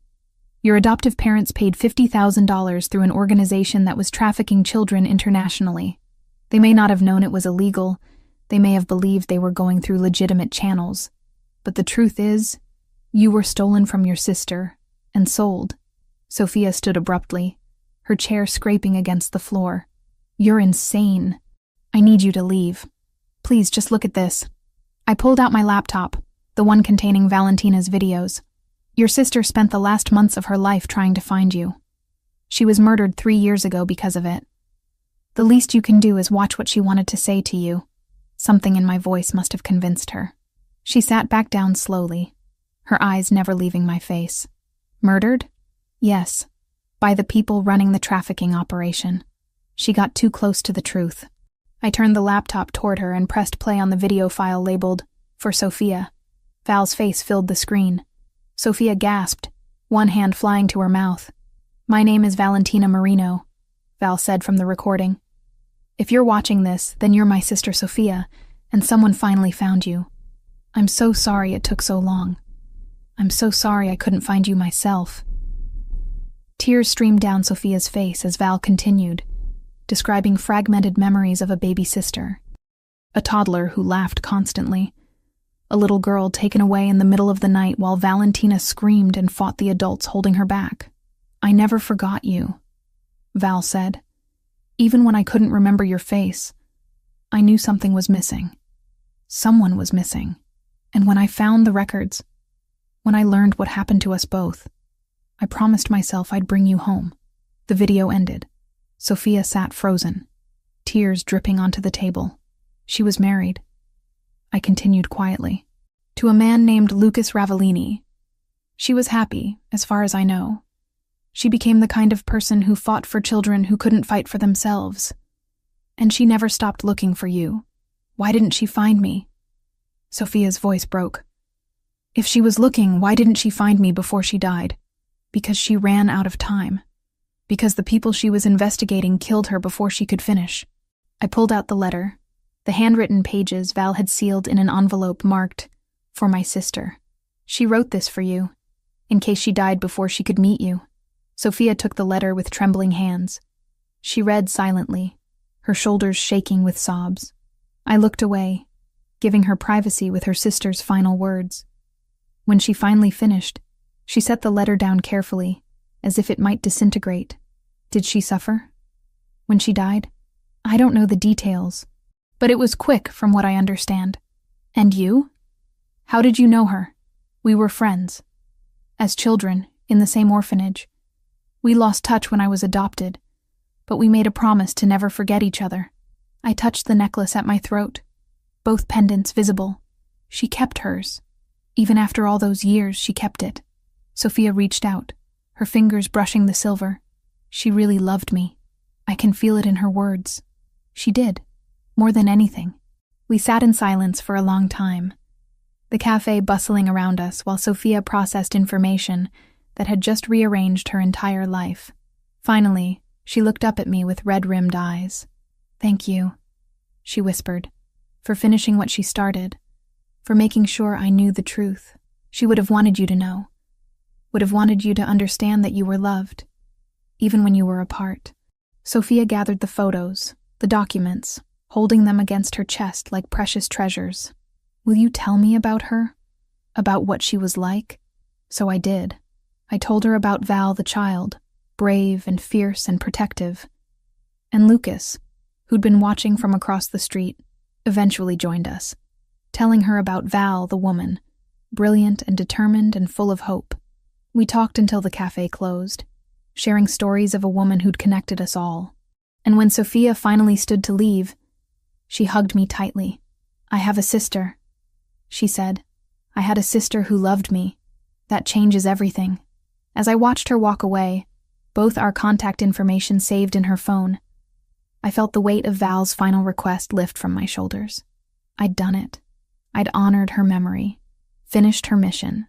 Your adoptive parents paid $50,000 through an organization that was trafficking children internationally. They may not have known it was illegal. They may have believed they were going through legitimate channels. But the truth is, you were stolen from your sister and sold." Sophia stood abruptly, her chair scraping against the floor. "You're insane. I need you to leave. Please, just look at this." I pulled out my laptop, the one containing Valentina's videos. "Your sister spent the last months of her life trying to find you. She was murdered 3 years ago because of it. The least you can do is watch what she wanted to say to you." Something in my voice must have convinced her. She sat back down slowly, her eyes never leaving my face. "Murdered? Yes, by the people running the trafficking operation. She got too close to the truth." I turned the laptop toward her and pressed play on the video file labeled, "For Sophia." Val's face filled the screen. Sophia gasped, one hand flying to her mouth. "My name is Valentina Marino," Val said from the recording. "If you're watching this, then you're my sister Sophia, and someone finally found you. I'm so sorry it took so long. I'm so sorry I couldn't find you myself." Tears streamed down Sophia's face as Val continued, describing fragmented memories of a baby sister. A toddler who laughed constantly. A little girl taken away in the middle of the night while Valentina screamed and fought the adults holding her back. "I never forgot you," Val said. "Even when I couldn't remember your face, I knew something was missing. Someone was missing. And when I found the records, when I learned what happened to us both, I promised myself I'd bring you home." The video ended. Sophia sat frozen, tears dripping onto the table. She was married. I continued quietly. "To a man named Lucas Ravellini. She was happy, as far as I know. She became the kind of person who fought for children who couldn't fight for themselves. And she never stopped looking for you. Why didn't she find me?" Sophia's voice broke. "If she was looking, why didn't she find me before she died? Because she ran out of time. Because the people she was investigating killed her before she could finish." I pulled out the letter, the handwritten pages Val had sealed in an envelope marked, "For my sister. She wrote this for you, in case she died before she could meet you." Sophia took the letter with trembling hands. She read silently, her shoulders shaking with sobs. I looked away, giving her privacy with her sister's final words. When she finally finished, she set the letter down carefully, as if it might disintegrate. Did she suffer? When she died? I don't know the details, but it was quick from what I understand. And you? How did you know her? We were friends. As children, in the same orphanage. We lost touch when I was adopted, but we made a promise to never forget each other. I touched the necklace at my throat, both pendants visible. She kept hers. Even after all those years, she kept it. Sophia reached out, her fingers brushing the silver. She really loved me. I can feel it in her words. She did, more than anything. We sat in silence for a long time, the cafe bustling around us while Sophia processed information that had just rearranged her entire life. Finally, she looked up at me with red-rimmed eyes. "Thank you," she whispered, "for finishing what she started, for making sure I knew the truth. She would have wanted you to know, would have wanted you to understand that you were loved, even when you were apart." Sophia gathered the photos, the documents, holding them against her chest like precious treasures. "Will you tell me about her? About what she was like?" So I did. I told her about Val the child, brave and fierce and protective. And Lucas, who'd been watching from across the street, eventually joined us, telling her about Val the woman, brilliant and determined and full of hope. We talked until the cafe closed, sharing stories of a woman who'd connected us all. And when Sophia finally stood to leave, she hugged me tightly. "I have a sister," she said. "I had a sister who loved me. That changes everything." As I watched her walk away, both our contact information saved in her phone, I felt the weight of Val's final request lift from my shoulders. I'd done it. I'd honored her memory, finished her mission,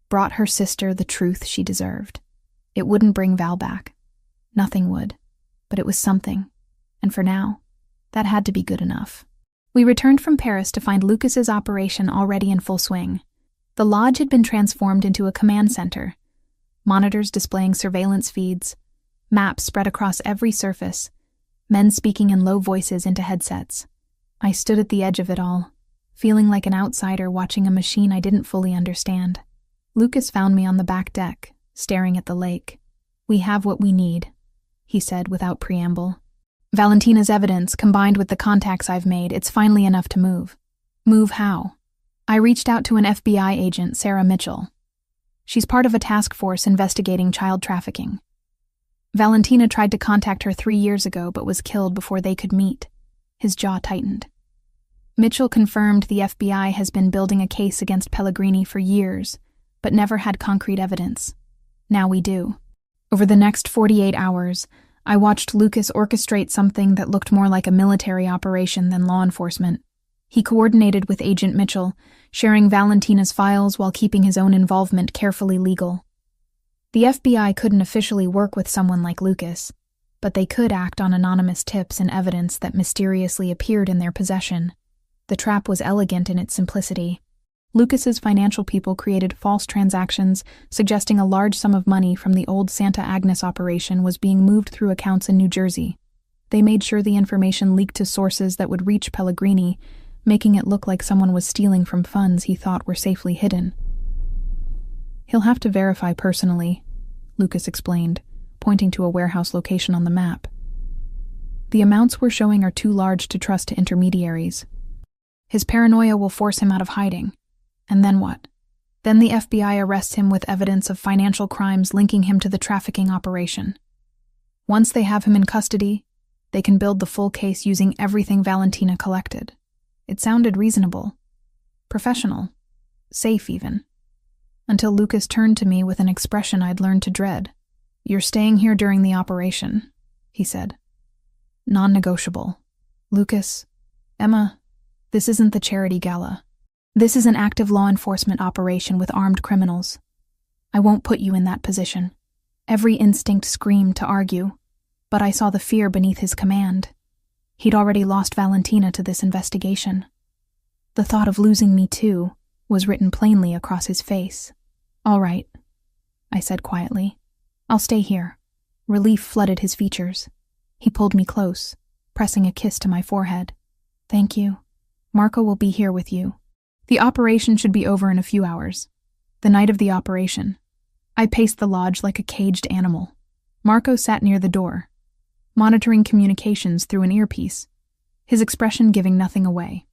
brought her sister the truth she deserved. It wouldn't bring Val back. Nothing would. But it was something. And for now, that had to be good enough. We returned from Paris to find Lucas's operation already in full swing. The lodge had been transformed into a command center, monitors displaying surveillance feeds, maps spread across every surface, men speaking in low voices into headsets. I stood at the edge of it all, feeling like an outsider watching a machine I didn't fully understand. Lucas found me on the back deck, staring at the lake. "We have what we need," he said without preamble. "Valentina's evidence, combined with the contacts I've made, it's finally enough to move." "Move how?" I reached out to an FBI agent, Sarah Mitchell. She's part of a task force investigating child trafficking. Valentina tried to contact her 3 years ago but was killed before they could meet. His jaw tightened. Mitchell confirmed the FBI has been building a case against Pellegrini for years, but never had concrete evidence. Now we do. Over the next 48 hours, I watched Lucas orchestrate something that looked more like a military operation than law enforcement. He coordinated with Agent Mitchell, sharing Valentina's files while keeping his own involvement carefully legal. The FBI couldn't officially work with someone like Lucas, but they could act on anonymous tips and evidence that mysteriously appeared in their possession. The trap was elegant in its simplicity. Lucas's financial people created false transactions suggesting a large sum of money from the old Santa Agnes operation was being moved through accounts in New Jersey. They made sure the information leaked to sources that would reach Pellegrini, making it look like someone was stealing from funds he thought were safely hidden. "He'll have to verify personally," Lucas explained, pointing to a warehouse location on the map. "The amounts we're showing are too large to trust to intermediaries. His paranoia will force him out of hiding. And then what? Then the FBI arrests him with evidence of financial crimes linking him to the trafficking operation. Once they have him in custody, they can build the full case using everything Valentina collected." It sounded reasonable, professional, safe even, until Lucas turned to me with an expression I'd learned to dread. "You're staying here during the operation," he said. "Non-negotiable. Lucas, Emma, this isn't the charity gala. This is an active law enforcement operation with armed criminals. I won't put you in that position." Every instinct screamed to argue, but I saw the fear beneath his command. He'd already lost Valentina to this investigation. The thought of losing me too was written plainly across his face. "All right," I said quietly. "I'll stay here." Relief flooded his features. He pulled me close, pressing a kiss to my forehead. Thank you. Marco will be here with you. The operation should be over in a few hours. The night of the operation, I paced the lodge like a caged animal. Marco sat near the door, monitoring communications through an earpiece, his expression giving nothing away.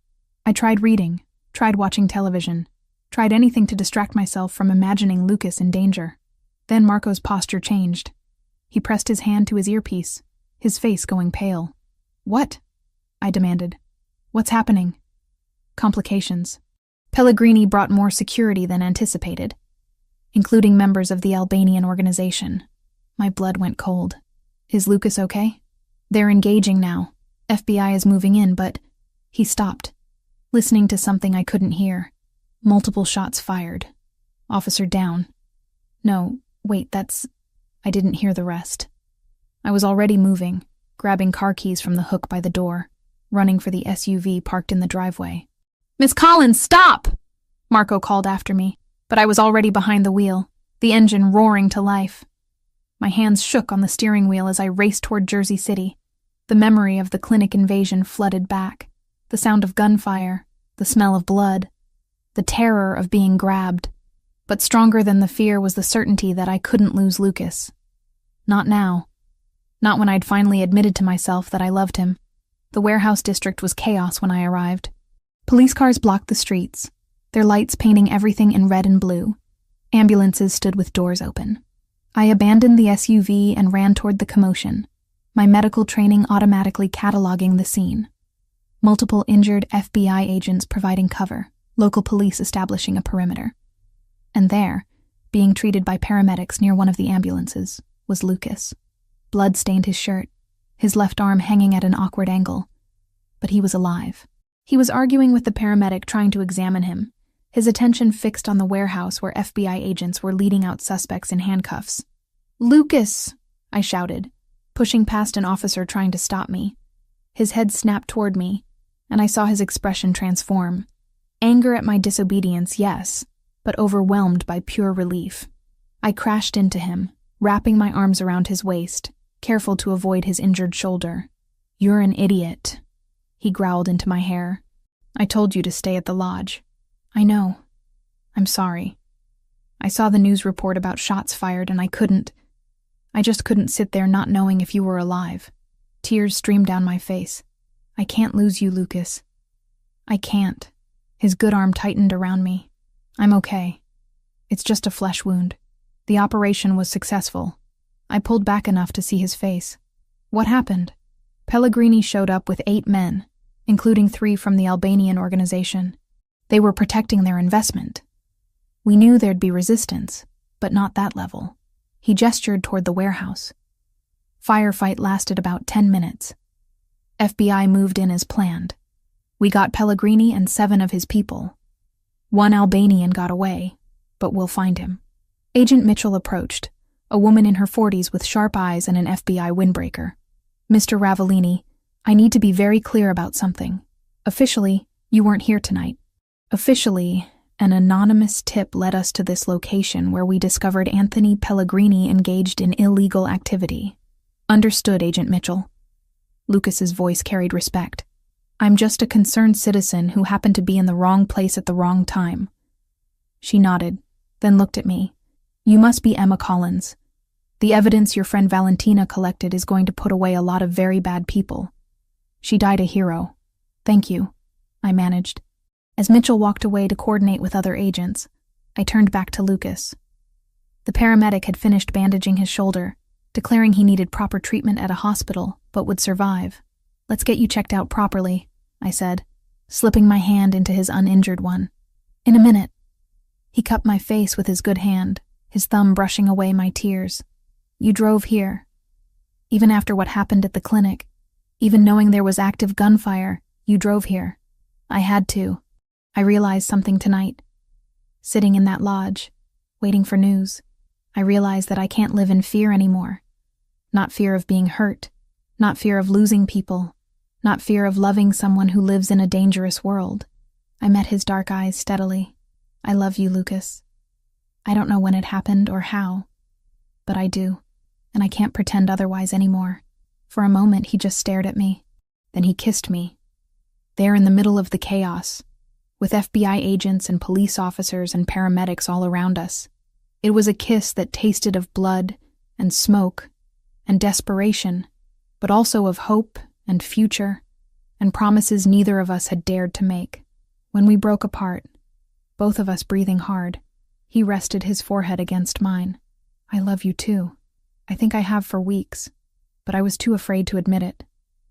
I tried reading, tried watching television, tried anything to distract myself from imagining Lucas in danger. Then Marco's posture changed. He pressed his hand to his earpiece, his face going pale. What? I demanded. What's happening? Complications. Pellegrini brought more security than anticipated, including members of the Albanian organization. My blood went cold. Is Lucas okay? They're engaging now. FBI is moving in, but... He stopped, listening to something I couldn't hear. Multiple shots fired. Officer down. No, wait, I didn't hear the rest. I was already moving, grabbing car keys from the hook by the door, running for the SUV parked in the driveway. Miss Collins, stop! Marco called after me, but I was already behind the wheel, the engine roaring to life. My hands shook on the steering wheel as I raced toward Jersey City. The memory of the clinic invasion flooded back, the sound of gunfire, the smell of blood, the terror of being grabbed. But stronger than the fear was the certainty that I couldn't lose Lucas. Not now. Not when I'd finally admitted to myself that I loved him. The warehouse district was chaos when I arrived. Police cars blocked the streets, their lights painting everything in red and blue. Ambulances stood with doors open. I abandoned the SUV and ran toward the commotion, my medical training automatically cataloging the scene. Multiple injured FBI agents providing cover, local police establishing a perimeter. And there, being treated by paramedics near one of the ambulances, was Lucas. Blood stained his shirt, his left arm hanging at an awkward angle. But he was alive. He was arguing with the paramedic trying to examine him, his attention fixed on the warehouse where FBI agents were leading out suspects in handcuffs. Lucas! I shouted, pushing past an officer trying to stop me. His head snapped toward me, and I saw his expression transform. Anger at my disobedience, yes, but overwhelmed by pure relief. I crashed into him, wrapping my arms around his waist, careful to avoid his injured shoulder. You're an idiot, he growled into my hair. I told you to stay at the lodge. I know. I'm sorry. I saw the news report about shots fired and I just couldn't sit there not knowing if you were alive. Tears streamed down my face. I can't lose you, Lucas. I can't. His good arm tightened around me. I'm okay. It's just a flesh wound. The operation was successful. I pulled back enough to see his face. What happened? Pellegrini showed up with 8 men, including 3 from the Albanian organization. They were protecting their investment. We knew there'd be resistance, but not that level. He gestured toward the warehouse. Firefight lasted about 10 minutes. FBI moved in as planned. We got Pellegrini and 7 of his people. 1 Albanian got away, but we'll find him. Agent Mitchell approached, a woman in her 40s with sharp eyes and an FBI windbreaker. Mr. Ravellini, I need to be very clear about something. Officially, you weren't here tonight. Officially, an anonymous tip led us to this location where we discovered Anthony Pellegrini engaged in illegal activity. Understood, Agent Mitchell. Lucas's voice carried respect. I'm just a concerned citizen who happened to be in the wrong place at the wrong time. She nodded, then looked at me. You must be Emma Collins. The evidence your friend Valentina collected is going to put away a lot of very bad people. She died a hero. Thank you, I managed. As Mitchell walked away to coordinate with other agents, I turned back to Lucas. The paramedic had finished bandaging his shoulder, declaring he needed proper treatment at a hospital, but would survive. Let's get you checked out properly, I said, slipping my hand into his uninjured one. In a minute. He cupped my face with his good hand, his thumb brushing away my tears. You drove here. Even after what happened at the clinic, even knowing there was active gunfire, you drove here. I had to. I realized something tonight. Sitting in that lodge, waiting for news, I realized that I can't live in fear anymore. Not fear of being hurt, not fear of losing people, not fear of loving someone who lives in a dangerous world. I met his dark eyes steadily. I love you, Lucas. I don't know when it happened or how, but I do, and I can't pretend otherwise anymore. For a moment, he just stared at me. Then he kissed me, there in the middle of the chaos, with FBI agents and police officers and paramedics all around us. It was a kiss that tasted of blood and smoke and desperation, but also of hope and future and promises neither of us had dared to make. When we broke apart, both of us breathing hard, he rested his forehead against mine. I love you too. I think I have for weeks, but I was too afraid to admit it.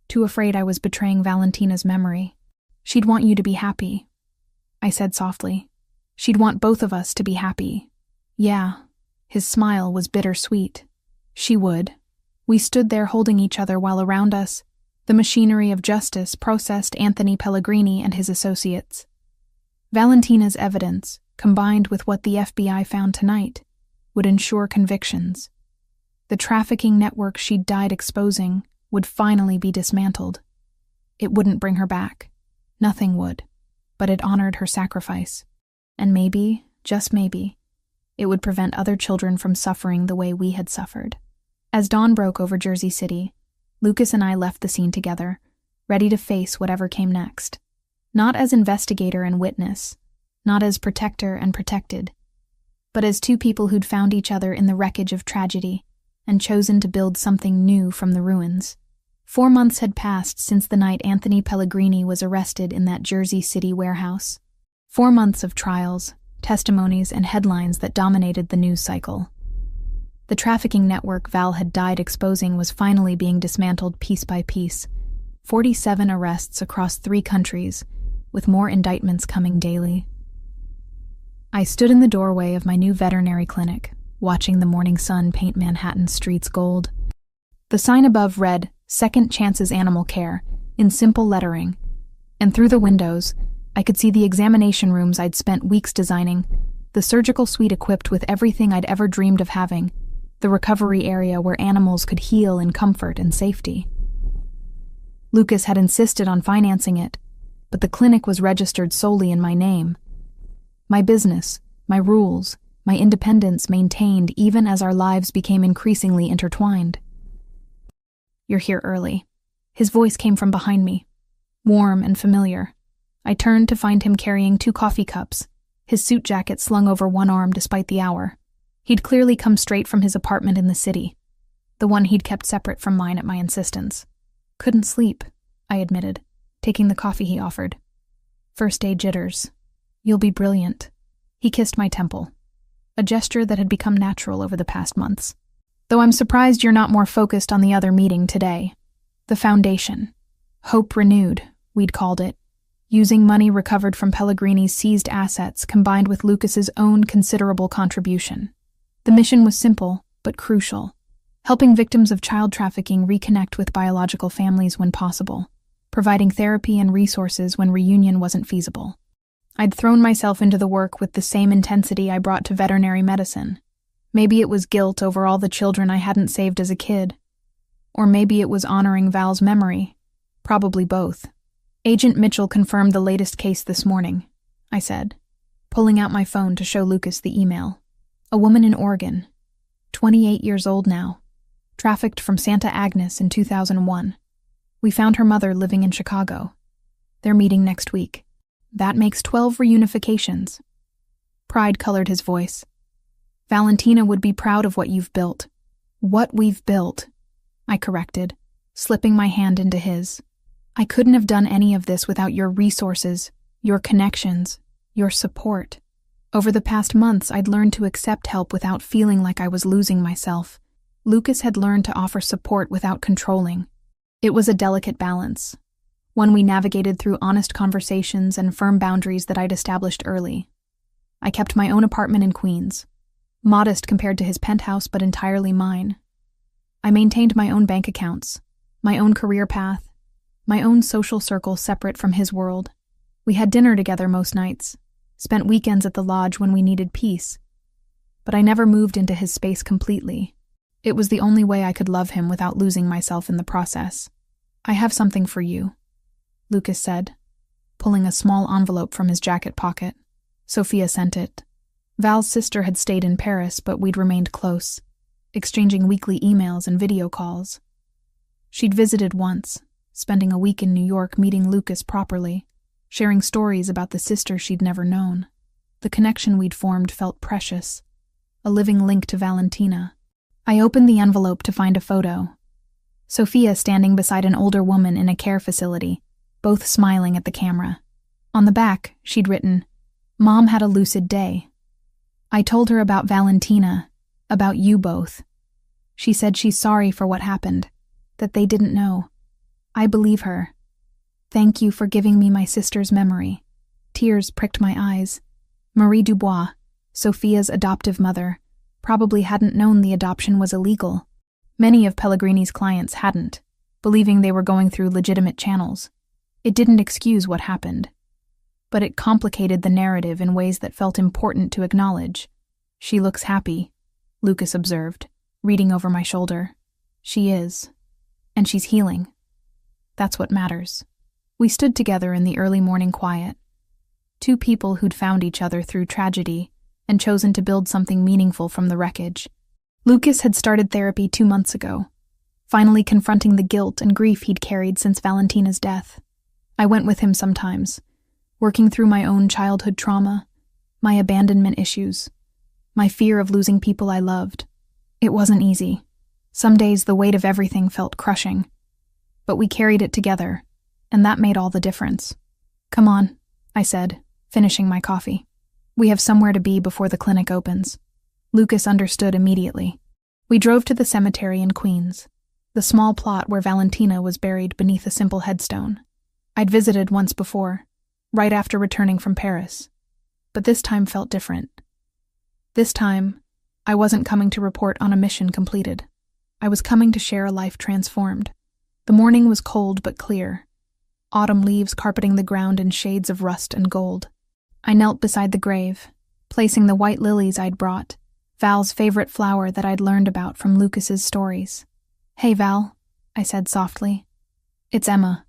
Too afraid I was betraying Valentina's memory. She'd want you to be happy, I said softly. She'd want both of us to be happy. Yeah, his smile was bittersweet. She would. We stood there holding each other while around us, the machinery of justice processed Anthony Pellegrini and his associates. Valentina's evidence, combined with what the FBI found tonight, would ensure convictions. The trafficking network she'd died exposing would finally be dismantled. It wouldn't bring her back. Nothing would. But it honored her sacrifice. And maybe, just maybe, it would prevent other children from suffering the way we had suffered. As dawn broke over Jersey City, Lucas and I left the scene together, ready to face whatever came next. Not as investigator and witness, not as protector and protected, but as two people who'd found each other in the wreckage of tragedy and chosen to build something new from the ruins. 4 months had passed since the night Anthony Pellegrini was arrested in that Jersey City warehouse. 4 months of trials, testimonies, and headlines that dominated the news cycle. The trafficking network Val had died exposing was finally being dismantled piece by piece. 47 arrests across 3 countries, with more indictments coming daily. I stood in the doorway of my new veterinary clinic, watching the morning sun paint Manhattan's streets gold. The sign above read, "Second Chances Animal Care," in simple lettering, and through the windows, I could see the examination rooms I'd spent weeks designing, the surgical suite equipped with everything I'd ever dreamed of having, the recovery area where animals could heal in comfort and safety. Lucas had insisted on financing it, but the clinic was registered solely in my name. My business, my rules, my independence maintained even as our lives became increasingly intertwined. "You're here early." His voice came from behind me, warm and familiar. I turned to find him carrying 2 coffee cups, his suit jacket slung over one arm despite the hour. He'd clearly come straight from his apartment in the city, the one he'd kept separate from mine at my insistence. "Couldn't sleep," I admitted, taking the coffee he offered. "First day jitters. You'll be brilliant." He kissed my temple, a gesture that had become natural over the past months. "Though I'm surprised you're not more focused on the other meeting today. The foundation. Hope renewed, we'd called it. Using money recovered from Pellegrini's seized assets combined with Lucas's own considerable contribution. The mission was simple, but crucial. Helping victims of child trafficking reconnect with biological families when possible. Providing therapy and resources when reunion wasn't feasible. I'd thrown myself into the work with the same intensity I brought to veterinary medicine. Maybe it was guilt over all the children I hadn't saved as a kid. Or maybe it was honoring Val's memory. Probably both. "Agent Mitchell confirmed the latest case this morning," I said, pulling out my phone to show Lucas the email. "A woman in Oregon, 28 years old now, trafficked from Santa Agnes in 2001. We found her mother living in Chicago. They're meeting next week. That makes 12 reunifications." Pride colored his voice. "Valentina would be proud of what you've built." "What we've built," I corrected, slipping my hand into his. "I couldn't have done any of this without your resources, your connections, your support. Over the past months, I'd learned to accept help without feeling like I was losing myself. Lucas had learned to offer support without controlling. It was a delicate balance, one we navigated through honest conversations and firm boundaries that I'd established early. I kept my own apartment in Queens, modest compared to his penthouse but entirely mine. I maintained my own bank accounts, my own career path, my own social circle separate from his world. We had dinner together most nights, spent weekends at the lodge when we needed peace. But I never moved into his space completely. It was the only way I could love him without losing myself in the process. "I have something for you," Lucas said, pulling a small envelope from his jacket pocket. Sophia sent it. Val's sister had stayed in Paris, but we'd remained close, exchanging weekly emails and video calls. She'd visited once, spending a week in New York meeting Lucas properly, sharing stories about the sister she'd never known. The connection we'd formed felt precious, a living link to Valentina. I opened the envelope to find a photo. Sophia standing beside an older woman in a care facility, both smiling at the camera. On the back, she'd written, "Mom had a lucid day. I told her about Valentina, about you both. She said she's sorry for what happened, that they didn't know. I believe her. Thank you for giving me my sister's memory." Tears pricked my eyes. Marie Dubois, Sophia's adoptive mother, probably hadn't known the adoption was illegal. Many of Pellegrini's clients hadn't, believing they were going through legitimate channels. It didn't excuse what happened, but it complicated the narrative in ways that felt important to acknowledge. "She looks happy," Lucas observed, reading over my shoulder. "She is. And she's healing. That's what matters." We stood together in the early morning quiet. Two people who'd found each other through tragedy and chosen to build something meaningful from the wreckage. Lucas had started therapy 2 months ago, finally confronting the guilt and grief he'd carried since Valentina's death. I went with him sometimes, working through my own childhood trauma, my abandonment issues, my fear of losing people I loved. It wasn't easy. Some days the weight of everything felt crushing. But we carried it together, and that made all the difference. "Come on," I said, finishing my coffee. "We have somewhere to be before the clinic opens." Lucas understood immediately. We drove to the cemetery in Queens, the small plot where Valentina was buried beneath a simple headstone. I'd visited once before, right after returning from Paris, but this time felt different. This time, I wasn't coming to report on a mission completed. I was coming to share a life transformed. The morning was cold but clear, autumn leaves carpeting the ground in shades of rust and gold. I knelt beside the grave, placing the white lilies I'd brought, Val's favorite flower that I'd learned about from Lucas's stories. "Hey, Val," I said softly. "It's Emma.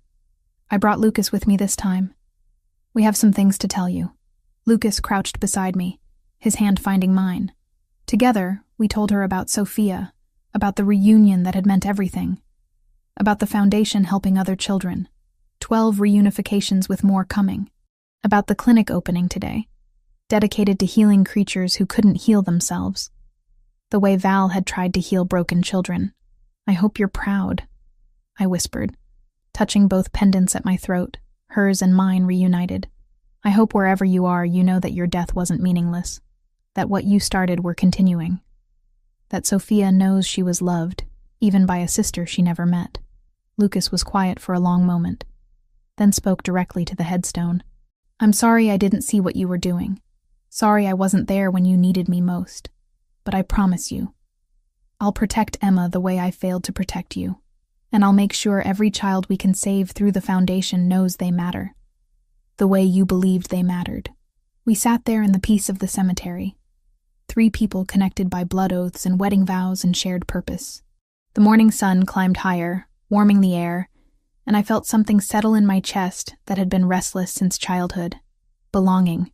I brought Lucas with me this time. We have some things to tell you." Lucas crouched beside me, his hand finding mine. Together, we told her about Sophia, about the reunion that had meant everything, about the foundation helping other children, 12 reunifications with more coming, about the clinic opening today, dedicated to healing creatures who couldn't heal themselves, the way Val had tried to heal broken children. "I hope you're proud," I whispered, touching both pendants at my throat, hers and mine reunited. "I hope wherever you are, you know that your death wasn't meaningless, that what you started we're continuing, that Sophia knows she was loved, even by a sister she never met." Lucas was quiet for a long moment, then spoke directly to the headstone. "I'm sorry I didn't see what you were doing. Sorry I wasn't there when you needed me most. But I promise you, I'll protect Emma the way I failed to protect you, and I'll make sure every child we can save through the foundation knows they matter, the way you believed they mattered." We sat there in the peace of the cemetery, 3 people connected by blood oaths and wedding vows and shared purpose. The morning sun climbed higher, warming the air, and I felt something settle in my chest that had been restless since childhood. Belonging.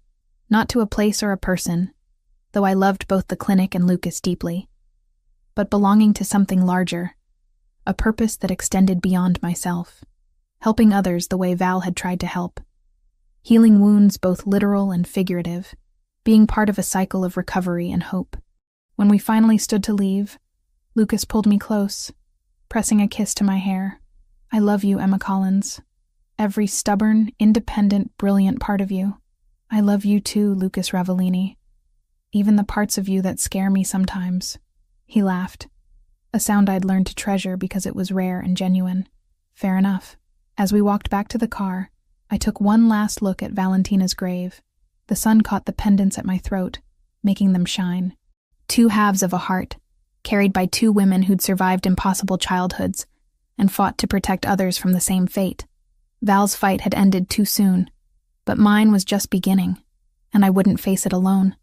Not to a place or a person, though I loved both the clinic and Lucas deeply, but belonging to something larger, a purpose that extended beyond myself, helping others the way Val had tried to help, healing wounds both literal and figurative, being part of a cycle of recovery and hope. When we finally stood to leave, Lucas pulled me close, pressing a kiss to my hair. "I love you, Emma Collins. Every stubborn, independent, brilliant part of you. I love you too, Lucas Ravellini. Even the parts of you that scare me sometimes." He laughed, a sound I'd learned to treasure because it was rare and genuine. Fair enough. As we walked back to the car, I took one last look at Valentina's grave. The sun caught the pendants at my throat, making them shine. 2 halves of a heart, carried by 2 women who'd survived impossible childhoods and fought to protect others from the same fate. Val's fight had ended too soon, but mine was just beginning, and I wouldn't face it alone.